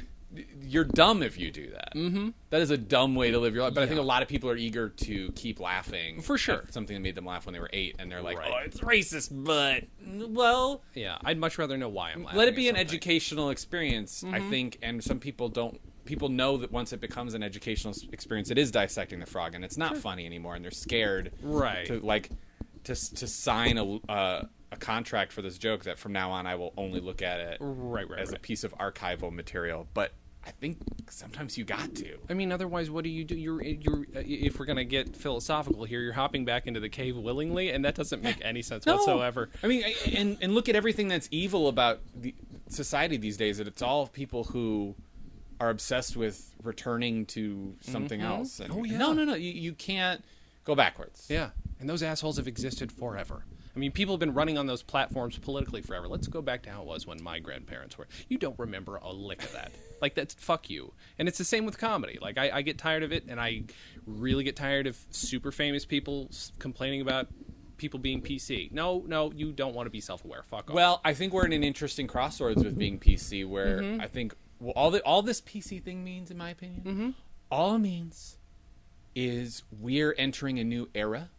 [SPEAKER 2] You're dumb if you do that. Mm-hmm. That is a dumb way to live your life. But I think a
[SPEAKER 1] Yeah.
[SPEAKER 2] lot of people are eager to keep laughing.
[SPEAKER 1] For sure.
[SPEAKER 2] At something that made them laugh when they were 8, and they're like,
[SPEAKER 1] Right.
[SPEAKER 2] "Oh, it's racist," but well,
[SPEAKER 1] Yeah, I'd much rather know why I'm laughing.
[SPEAKER 2] let it be
[SPEAKER 1] at
[SPEAKER 2] an
[SPEAKER 1] something.
[SPEAKER 2] educational experience. I think, and some people don't. People know that once it becomes an educational experience, it is dissecting the frog, and it's not funny anymore, and they're scared,
[SPEAKER 1] Right.
[SPEAKER 2] To like to sign a contract for this joke that from now on I will only look at it
[SPEAKER 1] Right.
[SPEAKER 2] as a piece of archival material. But I think sometimes you got to.
[SPEAKER 1] I mean, otherwise, what do? You're if we're gonna get philosophical here, you're hopping back into the cave willingly, and that doesn't make any sense whatsoever.
[SPEAKER 2] I mean, and look at everything that's evil about the society these days. That it's all people who are obsessed with returning to something else. And
[SPEAKER 1] Oh, yeah.
[SPEAKER 2] No. You can't go backwards.
[SPEAKER 1] Yeah, and those assholes have existed forever. I mean, people have been running on those platforms politically forever. Let's go back to how it was when my grandparents were. You don't remember a lick of that. Like, that's fuck you. And it's the same with comedy. Like, I get tired of it, and I really get tired of super famous people complaining about people being PC. No, you don't want to be self-aware. Fuck off.
[SPEAKER 2] Well, I think we're in an interesting crossroads with being PC, where I think all this PC thing means, in my opinion, all it means is we're entering a new era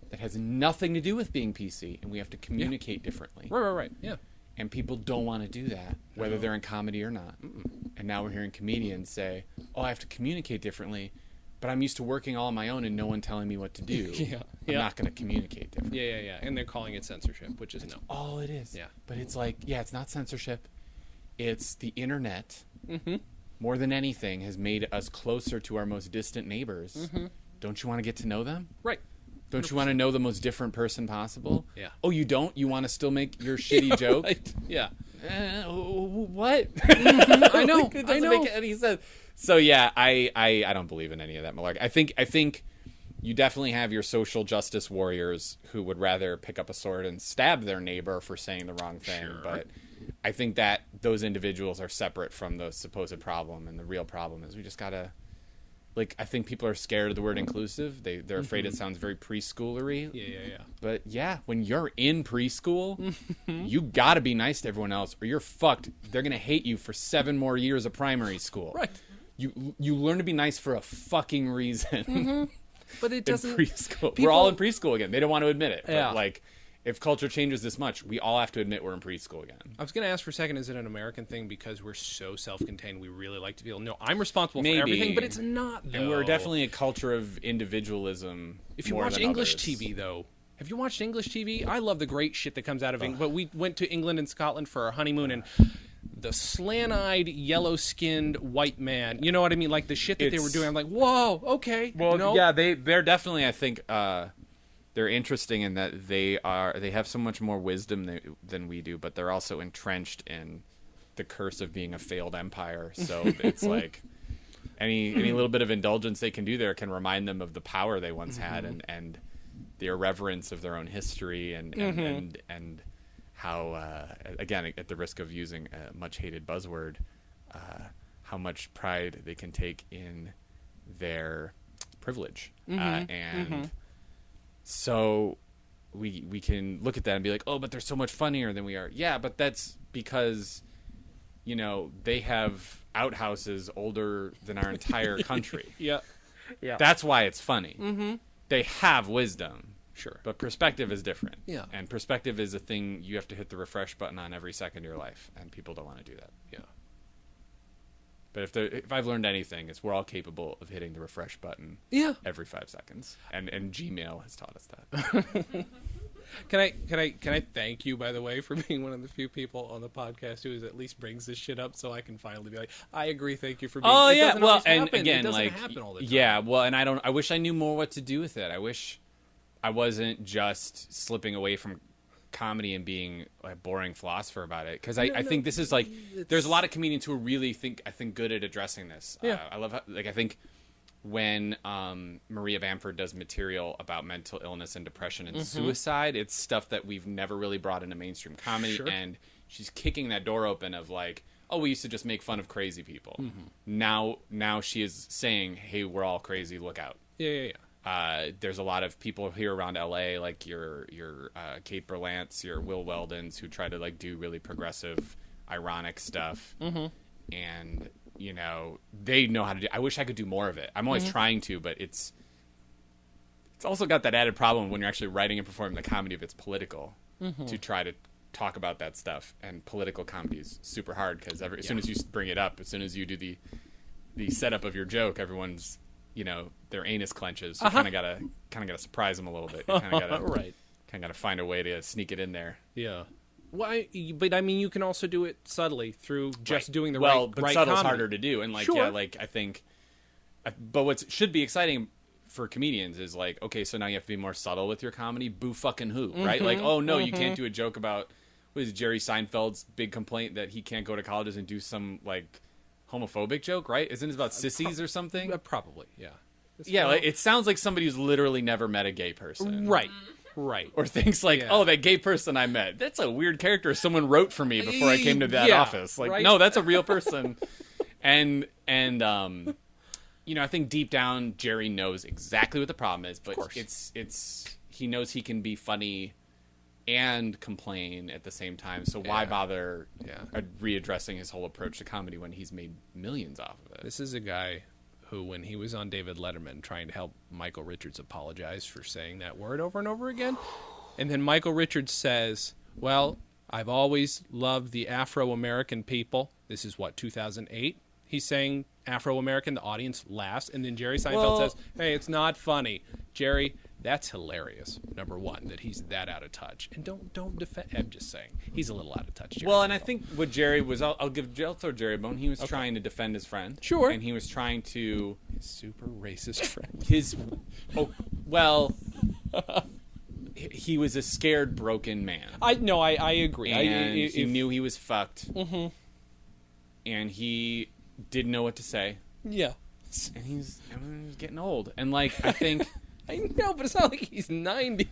[SPEAKER 2] that has nothing to do with being PC, and we have to communicate differently.
[SPEAKER 1] Right. Yeah.
[SPEAKER 2] And people don't want to do that, whether they're in comedy or not. And now we're hearing comedians say, "Oh, I have to communicate differently, but I'm used to working all on my own and no one telling me what to do. I'm not going to communicate differently."
[SPEAKER 1] Yeah. And they're calling it censorship, which is no.
[SPEAKER 2] All it is.
[SPEAKER 1] Yeah.
[SPEAKER 2] But it's like, it's not censorship. It's the internet, more than anything, has made us closer to our most distant neighbors. Don't you want to get to know them?
[SPEAKER 1] Right.
[SPEAKER 2] Don't you want to know the most different person possible?
[SPEAKER 1] Yeah.
[SPEAKER 2] Oh, you don't? You want to still make your shitty joke?
[SPEAKER 1] Right. Yeah.
[SPEAKER 2] What?
[SPEAKER 1] I know.
[SPEAKER 2] Like, it doesn't make any sense. So yeah, I don't believe in any of that malarkey. I think you definitely have your social justice warriors who would rather pick up a sword and stab their neighbor for saying the wrong thing.
[SPEAKER 1] Sure.
[SPEAKER 2] But I think that those individuals are separate from the supposed problem, and the real problem is we just gotta. Like, I think people are scared of the word inclusive. They're afraid it sounds very preschoolery.
[SPEAKER 1] Yeah.
[SPEAKER 2] But yeah, when you're in preschool, you gotta be nice to everyone else, or you're fucked. They're gonna hate you for 7 more years of primary school.
[SPEAKER 1] Right.
[SPEAKER 2] You learn to be nice for a fucking reason.
[SPEAKER 1] But it
[SPEAKER 2] In
[SPEAKER 1] doesn't.
[SPEAKER 2] preschool, we're all in preschool again. They don't want to admit it.
[SPEAKER 1] Yeah.
[SPEAKER 2] But like, if culture changes this much, we all have to admit we're in preschool again.
[SPEAKER 1] I was going to ask for a second, is it an American thing because we're so self-contained we really like to feel, no, I'm responsible
[SPEAKER 2] Maybe.
[SPEAKER 1] for everything, but it's not, though.
[SPEAKER 2] And we're definitely a culture of individualism.
[SPEAKER 1] If you
[SPEAKER 2] more
[SPEAKER 1] watch
[SPEAKER 2] than
[SPEAKER 1] English
[SPEAKER 2] others.
[SPEAKER 1] TV, though, have you watched English TV? I love the great shit that comes out of England, but we went to England and Scotland for our honeymoon, and the slant-eyed, yellow-skinned white man, you know what I mean? Like, the shit that they were doing, I'm like, whoa, okay.
[SPEAKER 2] Well,
[SPEAKER 1] no.
[SPEAKER 2] yeah, they're definitely, I think, they're interesting in that they have so much more wisdom than we do, but they're also entrenched in the curse of being a failed empire. So it's like any little bit of indulgence they can do there can remind them of the power they once had and the irreverence of their own history and how again, at the risk of using a much hated buzzword, how much pride they can take in their privilege and. So we can look at that and be like, oh, but they're so much funnier than we are. Yeah, but that's because you know, they have outhouses older than our entire country.
[SPEAKER 1] Yeah.
[SPEAKER 2] That's why it's funny.
[SPEAKER 1] Mm-hmm.
[SPEAKER 2] They have wisdom.
[SPEAKER 1] Sure.
[SPEAKER 2] But perspective is different.
[SPEAKER 1] Yeah.
[SPEAKER 2] And perspective is a thing you have to hit the refresh button on every second of your life, and people don't want to do that.
[SPEAKER 1] Yeah.
[SPEAKER 2] But if I've learned anything, it's we're all capable of hitting the refresh button every 5 seconds. And Gmail has taught us that.
[SPEAKER 1] Can I thank you, by the way, for being one of the few people on the podcast who at least brings this shit up, so I can finally be like, I agree. Thank you for being.
[SPEAKER 2] Oh
[SPEAKER 1] it
[SPEAKER 2] yeah,
[SPEAKER 1] doesn't
[SPEAKER 2] well,
[SPEAKER 1] always
[SPEAKER 2] and
[SPEAKER 1] happen.
[SPEAKER 2] again,
[SPEAKER 1] it doesn't
[SPEAKER 2] like,
[SPEAKER 1] happen all the time.
[SPEAKER 2] yeah, well, and I wish I knew more what to do with it. I wish I wasn't just slipping away from comedy and being a boring philosopher about it, because I think this is like, there's a lot of comedians who really think good at addressing this.
[SPEAKER 1] Yeah.
[SPEAKER 2] I love how, like, I think when Maria Bamford does material about mental illness and depression and suicide, it's stuff that we've never really brought into mainstream comedy.
[SPEAKER 1] Sure.
[SPEAKER 2] And she's kicking that door open of like, oh, we used to just make fun of crazy people. Now she is saying, hey, we're all crazy, look out.
[SPEAKER 1] Yeah.
[SPEAKER 2] There's a lot of people here around LA, like your Kate Berlantz, your Will Weldons, who try to like do really progressive, ironic stuff. And you know, they know how to do. I wish I could do more of it. I'm always trying to, but it's also got that added problem when you're actually writing and performing the comedy if it's political, to try to talk about that stuff. And political comedy is super hard because as soon as you bring it up, as soon as you do the setup of your joke, everyone's, you know, their anus clenches. You kind of gotta surprise them a little bit. You kind of gotta find a way to sneak it in there.
[SPEAKER 1] Yeah. Why? But I mean, you can also do it subtly through just doing the
[SPEAKER 2] but
[SPEAKER 1] right
[SPEAKER 2] subtle's
[SPEAKER 1] comedy.
[SPEAKER 2] harder to do, and like,
[SPEAKER 1] Sure.
[SPEAKER 2] yeah, like I think. But what should be exciting for comedians is like, okay, so now you have to be more subtle with your comedy. Boo fucking who, right? Like, oh no, you can't do a joke about what is Jerry Seinfeld's big complaint that he can't go to colleges and do some like homophobic joke, right? Isn't it about sissies or something?
[SPEAKER 1] Probably, yeah.
[SPEAKER 2] Yeah, like, it sounds like somebody who's literally never met a gay person.
[SPEAKER 1] Right.
[SPEAKER 2] Or thinks like, oh, that gay person I met, that's a weird character someone wrote for me before I came to that office. Like, no, that's a real person. and you know, I think deep down Jerry knows exactly what the problem is, but it's he knows he can be funny and complain at the same time. So why bother readdressing his whole approach to comedy when he's made millions off of it?
[SPEAKER 1] This is a guy who, when he was on David Letterman trying to help Michael Richards apologize for saying that word over and over again, and then Michael Richards says, well, I've always loved the Afro-American people. This is, 2008? He's saying Afro-American, the audience laughs, and then Jerry Seinfeld says, hey, it's not funny. Jerry, that's hilarious, number one, that he's that out of touch. And don't defend. I'm just saying, he's a little out of touch, Jerry.
[SPEAKER 2] Well, and I think what Jerry was, I'll throw Jerry a bone. He was trying to defend his friend.
[SPEAKER 1] Sure.
[SPEAKER 2] And he was trying to...
[SPEAKER 1] His super racist friend.
[SPEAKER 2] He was a scared, broken man.
[SPEAKER 1] I agree.
[SPEAKER 2] And he knew he was fucked. And he didn't know what to say.
[SPEAKER 1] Yeah.
[SPEAKER 2] And he's getting old. And, like, I think...
[SPEAKER 1] I know, but it's not like he's 90.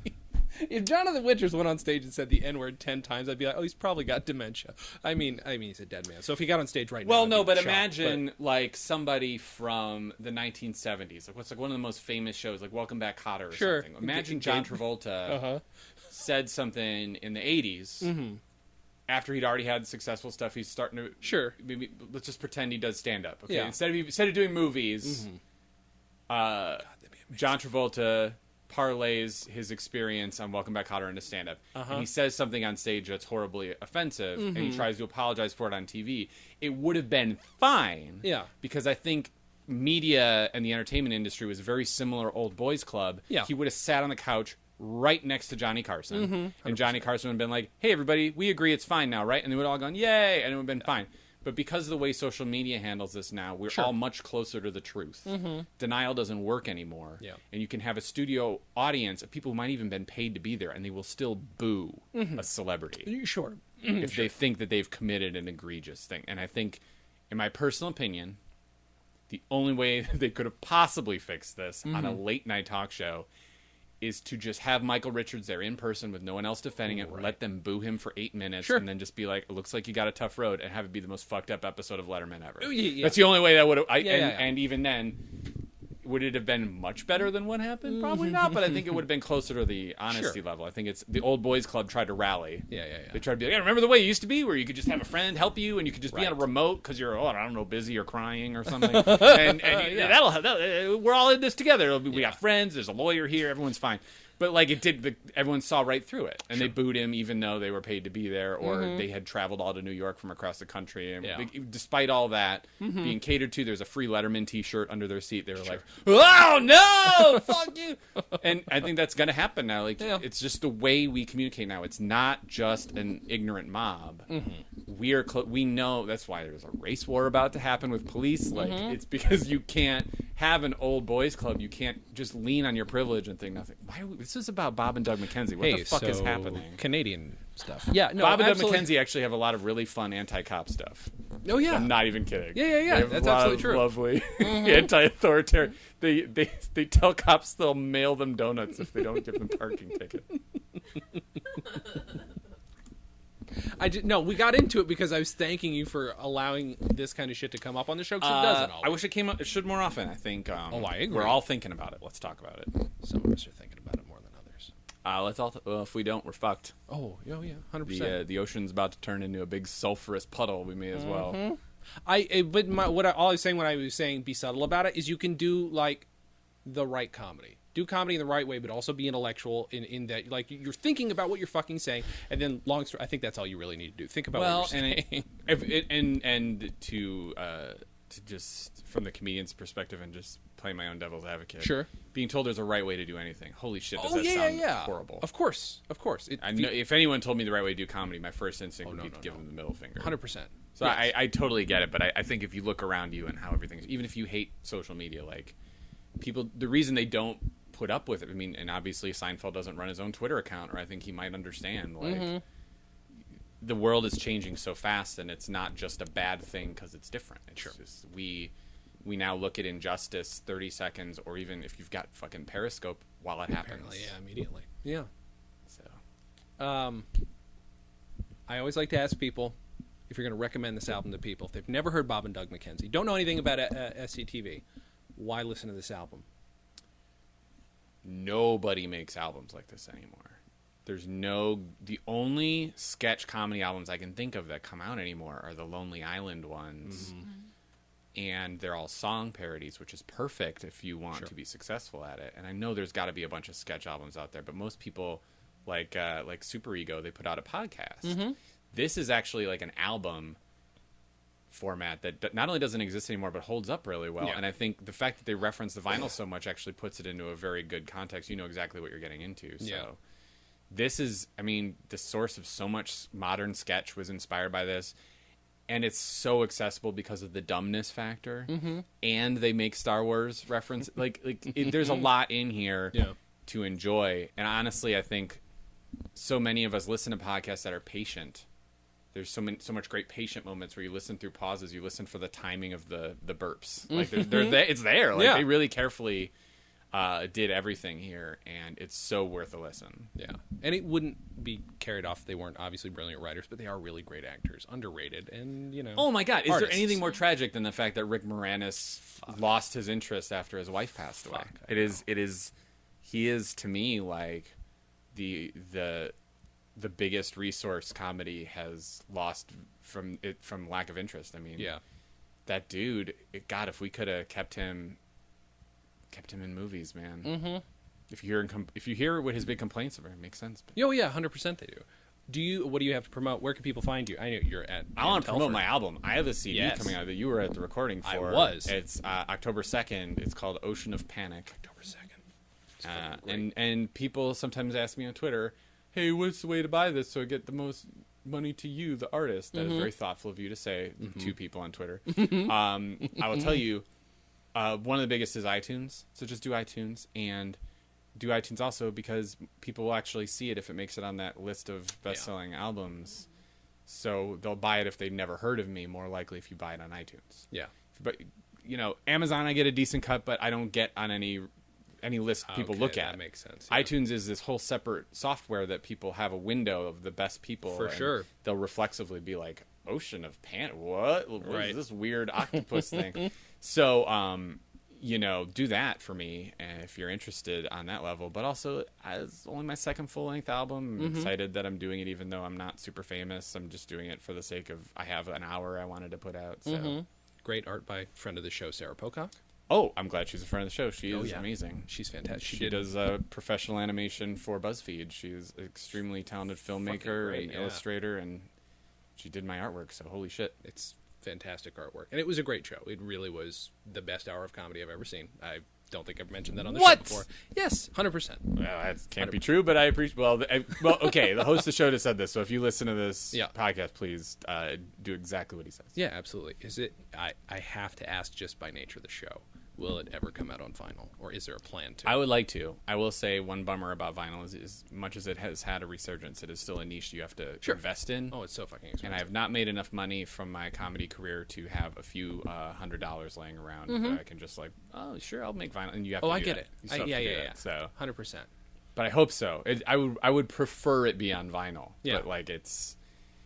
[SPEAKER 1] If Jonathan Winters went on stage and said the N-word 10 times, I'd be like, oh, he's probably got dementia. I mean, he's a dead man. So if he got on stage right now...
[SPEAKER 2] Well, no,
[SPEAKER 1] I'd be
[SPEAKER 2] but
[SPEAKER 1] shocked,
[SPEAKER 2] imagine, like, somebody from the 1970s. Like, what's, like, one of the most famous shows, like Welcome Back, Kotter or something. Imagine John Travolta said something in the 80s... After he'd already had successful stuff, he's starting to...
[SPEAKER 1] Sure.
[SPEAKER 2] Maybe, let's just pretend he does stand-up. Okay?
[SPEAKER 1] Yeah.
[SPEAKER 2] Instead of doing movies, John Travolta parlays his experience on Welcome Back, Kotter into stand-up. And he says something on stage that's horribly offensive, and he tries to apologize for it on TV. It would have been fine.
[SPEAKER 1] Yeah.
[SPEAKER 2] Because I think media and the entertainment industry was a very similar Old Boys Club.
[SPEAKER 1] Yeah.
[SPEAKER 2] He would have sat on the couch right next to Johnny Carson. And Johnny Carson would have been like, hey, everybody, we agree it's fine now, right? And they would all gone, yay, and it would have been fine. But because of the way social media handles this now, we're all much closer to the truth. Denial doesn't work anymore.
[SPEAKER 1] Yeah.
[SPEAKER 2] And you can have a studio audience of people who might even been paid to be there, and they will still boo a celebrity.
[SPEAKER 1] Sure.
[SPEAKER 2] If they think that they've committed an egregious thing. And I think, in my personal opinion, the only way that they could have possibly fixed this on a late-night talk show is to just have Michael Richards there in person with no one else defending it, let them boo him for 8 minutes, and then just be like, it looks like you got a tough road, and have it be the most fucked up episode of Letterman ever.
[SPEAKER 1] Yeah.
[SPEAKER 2] That's the only way that would have... And even then, would it have been much better than what happened? Probably not, but I think it would have been closer to the honesty level. I think it's the old boys club tried to rally.
[SPEAKER 1] Yeah.
[SPEAKER 2] They tried to be like, remember the way it used to be where you could just have a friend help you and you could just be on a remote because you're, I don't know, busy or crying or something. We're all in this together. We got friends. There's a lawyer here. Everyone's fine. But like everyone saw right through it, and they booed him even though they were paid to be there, or they had traveled all to New York from across the country. And despite all that being catered to, there's a free Letterman T-shirt under their seat. They were like, "Oh no, fuck you!" And I think that's gonna happen now. Like it's just the way we communicate now. It's not just an ignorant mob. We know that's why there's a race war about to happen with police. Like it's because you can't have an old boys club. You can't just lean on your privilege and think nothing. This is about Bob and Doug McKenzie. What the fuck is happening?
[SPEAKER 1] Canadian stuff. Yeah, no,
[SPEAKER 2] Bob and Doug McKenzie actually have a lot of really fun anti-cop stuff.
[SPEAKER 1] Oh yeah,
[SPEAKER 2] I'm not even kidding.
[SPEAKER 1] Yeah. That's absolutely true.
[SPEAKER 2] Lovely anti-authoritarian. They tell cops they'll mail them donuts if they don't give them parking ticket.
[SPEAKER 1] We got into it because I was thanking you for allowing this kind of shit to come up on the show, because it doesn't always.
[SPEAKER 2] I wish it came up. It should more often. I think.
[SPEAKER 1] I agree.
[SPEAKER 2] We're all thinking about it. Let's talk about it.
[SPEAKER 1] Some of us are thinking about it more than others.
[SPEAKER 2] Let's all. If we don't, we're fucked.
[SPEAKER 1] Oh yeah, 100%.
[SPEAKER 2] The ocean's about to turn into a big sulfurous puddle. We may as well.
[SPEAKER 1] All I was saying when I was saying be subtle about it is you can do like the right comedy. Do comedy in the right way, but also be intellectual in that, like, you're thinking about what you're fucking saying, and then long story. I think that's all you really need to do. Think about what you're saying. And to just from the comedian's perspective and just play my own devil's advocate. Sure.
[SPEAKER 2] Being told there's a right way to do anything. Holy shit, does that sound horrible?
[SPEAKER 1] Of course.
[SPEAKER 2] If anyone told me the right way to do comedy, my first instinct would be to give them the middle finger.
[SPEAKER 1] 100%.
[SPEAKER 2] So yes. I totally get it, but I think if you look around you and how everything's, even if you hate social media, like people, the reason they don't put up with it. I mean, and obviously Seinfeld doesn't run his own Twitter account, or I think he might understand. Like, the world is changing so fast, and it's not just a bad thing because it's different. It's just we now look at injustice 30 seconds, or even if you've got fucking Periscope while it happens.
[SPEAKER 1] Apparently, yeah, immediately. Yeah.
[SPEAKER 2] So,
[SPEAKER 1] I always like to ask people if you're going to recommend this album to people. If they've never heard Bob and Doug McKenzie, don't know anything about SCTV, why listen to this album?
[SPEAKER 2] Nobody makes albums like this anymore. The only sketch comedy albums I can think of that come out anymore are the Lonely Island ones. And they're all song parodies, which is perfect if you want to be successful at it. And I know there's got to be a bunch of sketch albums out there, but most people, like Super Ego, they put out a podcast. This is actually like an album format that not only doesn't exist anymore but holds up really well. And I think the fact that they reference the vinyl so much actually puts it into a very good context. You know exactly what you're getting into. So this is, I mean, the source of so much modern sketch was inspired by this, and it's so accessible because of the dumbness factor. And they make Star Wars reference, there's a lot in here to enjoy. And honestly, I think so many of us listen to podcasts that are patient. There's so much great patient moments where you listen through pauses, you listen for the timing of the burps. Like it's there. Like they really carefully did everything here, and it's so worth a listen. Yeah,
[SPEAKER 1] and it wouldn't be carried off if they weren't obviously brilliant writers, but they are really great actors, underrated, and
[SPEAKER 2] Oh my God, is there anything more tragic than the fact that Rick Moranis lost his interest after his wife passed away? It is. He is to me like the biggest resource comedy has lost from lack of interest. I mean, that dude. God, if we could have kept him in movies, man. If you hear what his big complaints are, it makes sense. But.
[SPEAKER 1] 100% they do. What do you have to promote? Where can people find you? I know you're at.
[SPEAKER 2] I want to promote my album. I have a CD coming out that you were at the recording for.
[SPEAKER 1] I was.
[SPEAKER 2] It's October 2nd. It's called Ocean of Panic.
[SPEAKER 1] October 2nd.
[SPEAKER 2] And people sometimes ask me on Twitter, hey, what's the way to buy this so I get the most money to you, the artist? That is very thoughtful of you to say to people on Twitter. I will tell you, one of the biggest is iTunes. So just do iTunes, and do iTunes also because people will actually see it if it makes it on that list of best-selling albums. So they'll buy it if they've never heard of me, more likely if you buy it on iTunes.
[SPEAKER 1] Yeah.
[SPEAKER 2] But, Amazon, I get a decent cut, but I don't get on any list people look at.
[SPEAKER 1] That makes sense.
[SPEAKER 2] iTunes is this whole separate software that people have a window of the best people.
[SPEAKER 1] For sure.
[SPEAKER 2] They'll reflexively be like, Ocean of Panic? What is this weird octopus thing? So, do that for me if you're interested on that level. But also, it's only my second full-length album. I'm excited that I'm doing it, even though I'm not super famous. I'm just doing it for the sake of I have an hour I wanted to put out. So
[SPEAKER 1] Great art by friend of the show, Sarah Pocock.
[SPEAKER 2] Oh, I'm glad she's a friend of the show. She is amazing.
[SPEAKER 1] She's fantastic.
[SPEAKER 2] She does professional animation for BuzzFeed. She's an extremely talented filmmaker and illustrator, and she did my artwork, so holy shit.
[SPEAKER 1] It's fantastic artwork. And it was a great show. It really was the best hour of comedy I've ever seen. I don't think I've mentioned that on the show before. Yes, 100%.
[SPEAKER 2] Well, that can't be true, but I appreciate... Well, okay, the host of the show just said this, so if you listen to this podcast, please do exactly what he says.
[SPEAKER 1] Yeah, absolutely. Is it... I have to ask, just by nature of the show, will it ever come out on vinyl, or is there a plan to?
[SPEAKER 2] I would like to. I will say one bummer about vinyl is as much as it has had a resurgence, it is still a niche you have to invest in.
[SPEAKER 1] Oh, it's so fucking expensive.
[SPEAKER 2] And I have not made enough money from my comedy career to have a few $100 laying around that I can just oh, sure, I'll make vinyl. And you have to
[SPEAKER 1] I
[SPEAKER 2] do
[SPEAKER 1] get
[SPEAKER 2] that.
[SPEAKER 1] it. Yeah.
[SPEAKER 2] So
[SPEAKER 1] 100%.
[SPEAKER 2] But I hope so. I would prefer it be on vinyl.
[SPEAKER 1] Yeah.
[SPEAKER 2] But it's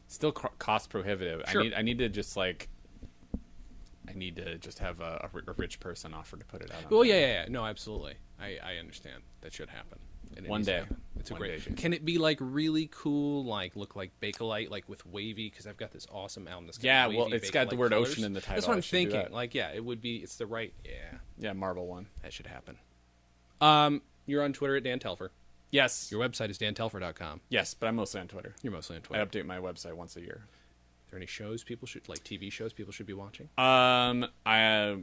[SPEAKER 2] still cost prohibitive.
[SPEAKER 1] Sure.
[SPEAKER 2] I need to just I need to just have a rich person offer to put it out on.
[SPEAKER 1] Well, yeah. No, absolutely. I understand. That should happen.
[SPEAKER 2] One day.
[SPEAKER 1] It's a great... Can it be really cool, look like Bakelite, with wavy? Because I've got this awesome album that's got wavy
[SPEAKER 2] it's got the word
[SPEAKER 1] colors.
[SPEAKER 2] ocean in the title.
[SPEAKER 1] That's what I'm thinking. It would be... It's the right...
[SPEAKER 2] Yeah, marble one.
[SPEAKER 1] That should happen. You're on Twitter at Dan Telfer.
[SPEAKER 2] Yes.
[SPEAKER 1] Your website is dantelfer.com.
[SPEAKER 2] Yes, but I'm mostly on Twitter.
[SPEAKER 1] You're mostly on Twitter.
[SPEAKER 2] I update my website once a year.
[SPEAKER 1] Are there any shows people should, TV shows people should be watching?
[SPEAKER 2] I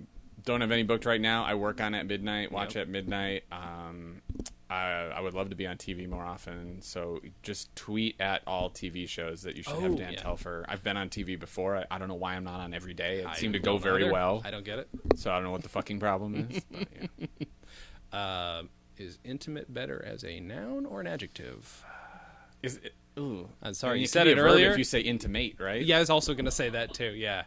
[SPEAKER 2] don't have any booked right now. I work on it at midnight, watch it at midnight. I would love to be on TV more often, so just tweet at all TV shows that you should have Dan Telfer. I've been on TV before. I don't know why I'm not on every day. It seemed to go very well.
[SPEAKER 1] I don't get it.
[SPEAKER 2] So I don't know what the fucking problem is. But,
[SPEAKER 1] is intimate better as a noun or an adjective?
[SPEAKER 2] Is it... Ooh.
[SPEAKER 1] I'm sorry,
[SPEAKER 2] you
[SPEAKER 1] said it earlier.
[SPEAKER 2] If you say intimate, right?
[SPEAKER 1] Yeah, I was also going to say that too. Yeah.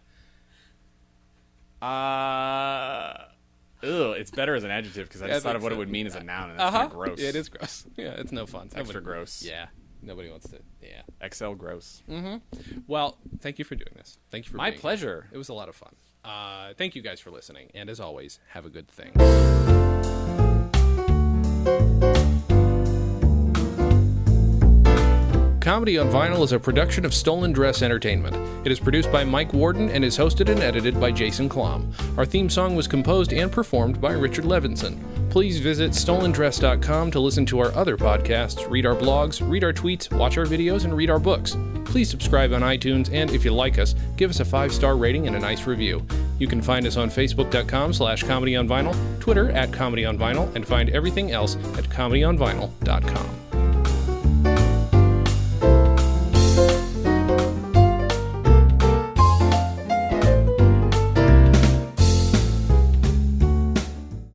[SPEAKER 2] It's better as an adjective because I just thought of what it would mean as a noun, and that's kind of gross.
[SPEAKER 1] Yeah, it is gross. Yeah, it's no fun.
[SPEAKER 2] Extra gross.
[SPEAKER 1] Yeah, nobody wants to. Yeah.
[SPEAKER 2] XL gross.
[SPEAKER 1] Well, thank you for doing this. Thank you for
[SPEAKER 2] my
[SPEAKER 1] being
[SPEAKER 2] pleasure.
[SPEAKER 1] Here. It was a lot of fun. Thank you guys for listening, and as always, have a good thing. Comedy on Vinyl is a production of Stolen Dress Entertainment. It is produced by Mike Warden and is hosted and edited by Jason Klamm. Our theme song was composed and performed by Richard Levinson. Please visit stolendress.com to listen to our other podcasts, read our blogs, read our tweets, watch our videos, and read our books. Please subscribe on iTunes, and if you like us, give us a 5-star rating and a nice review. You can find us on facebook.com/comedyonvinyl, Twitter @comedyonvinyl, and find everything else at comedyonvinyl.com.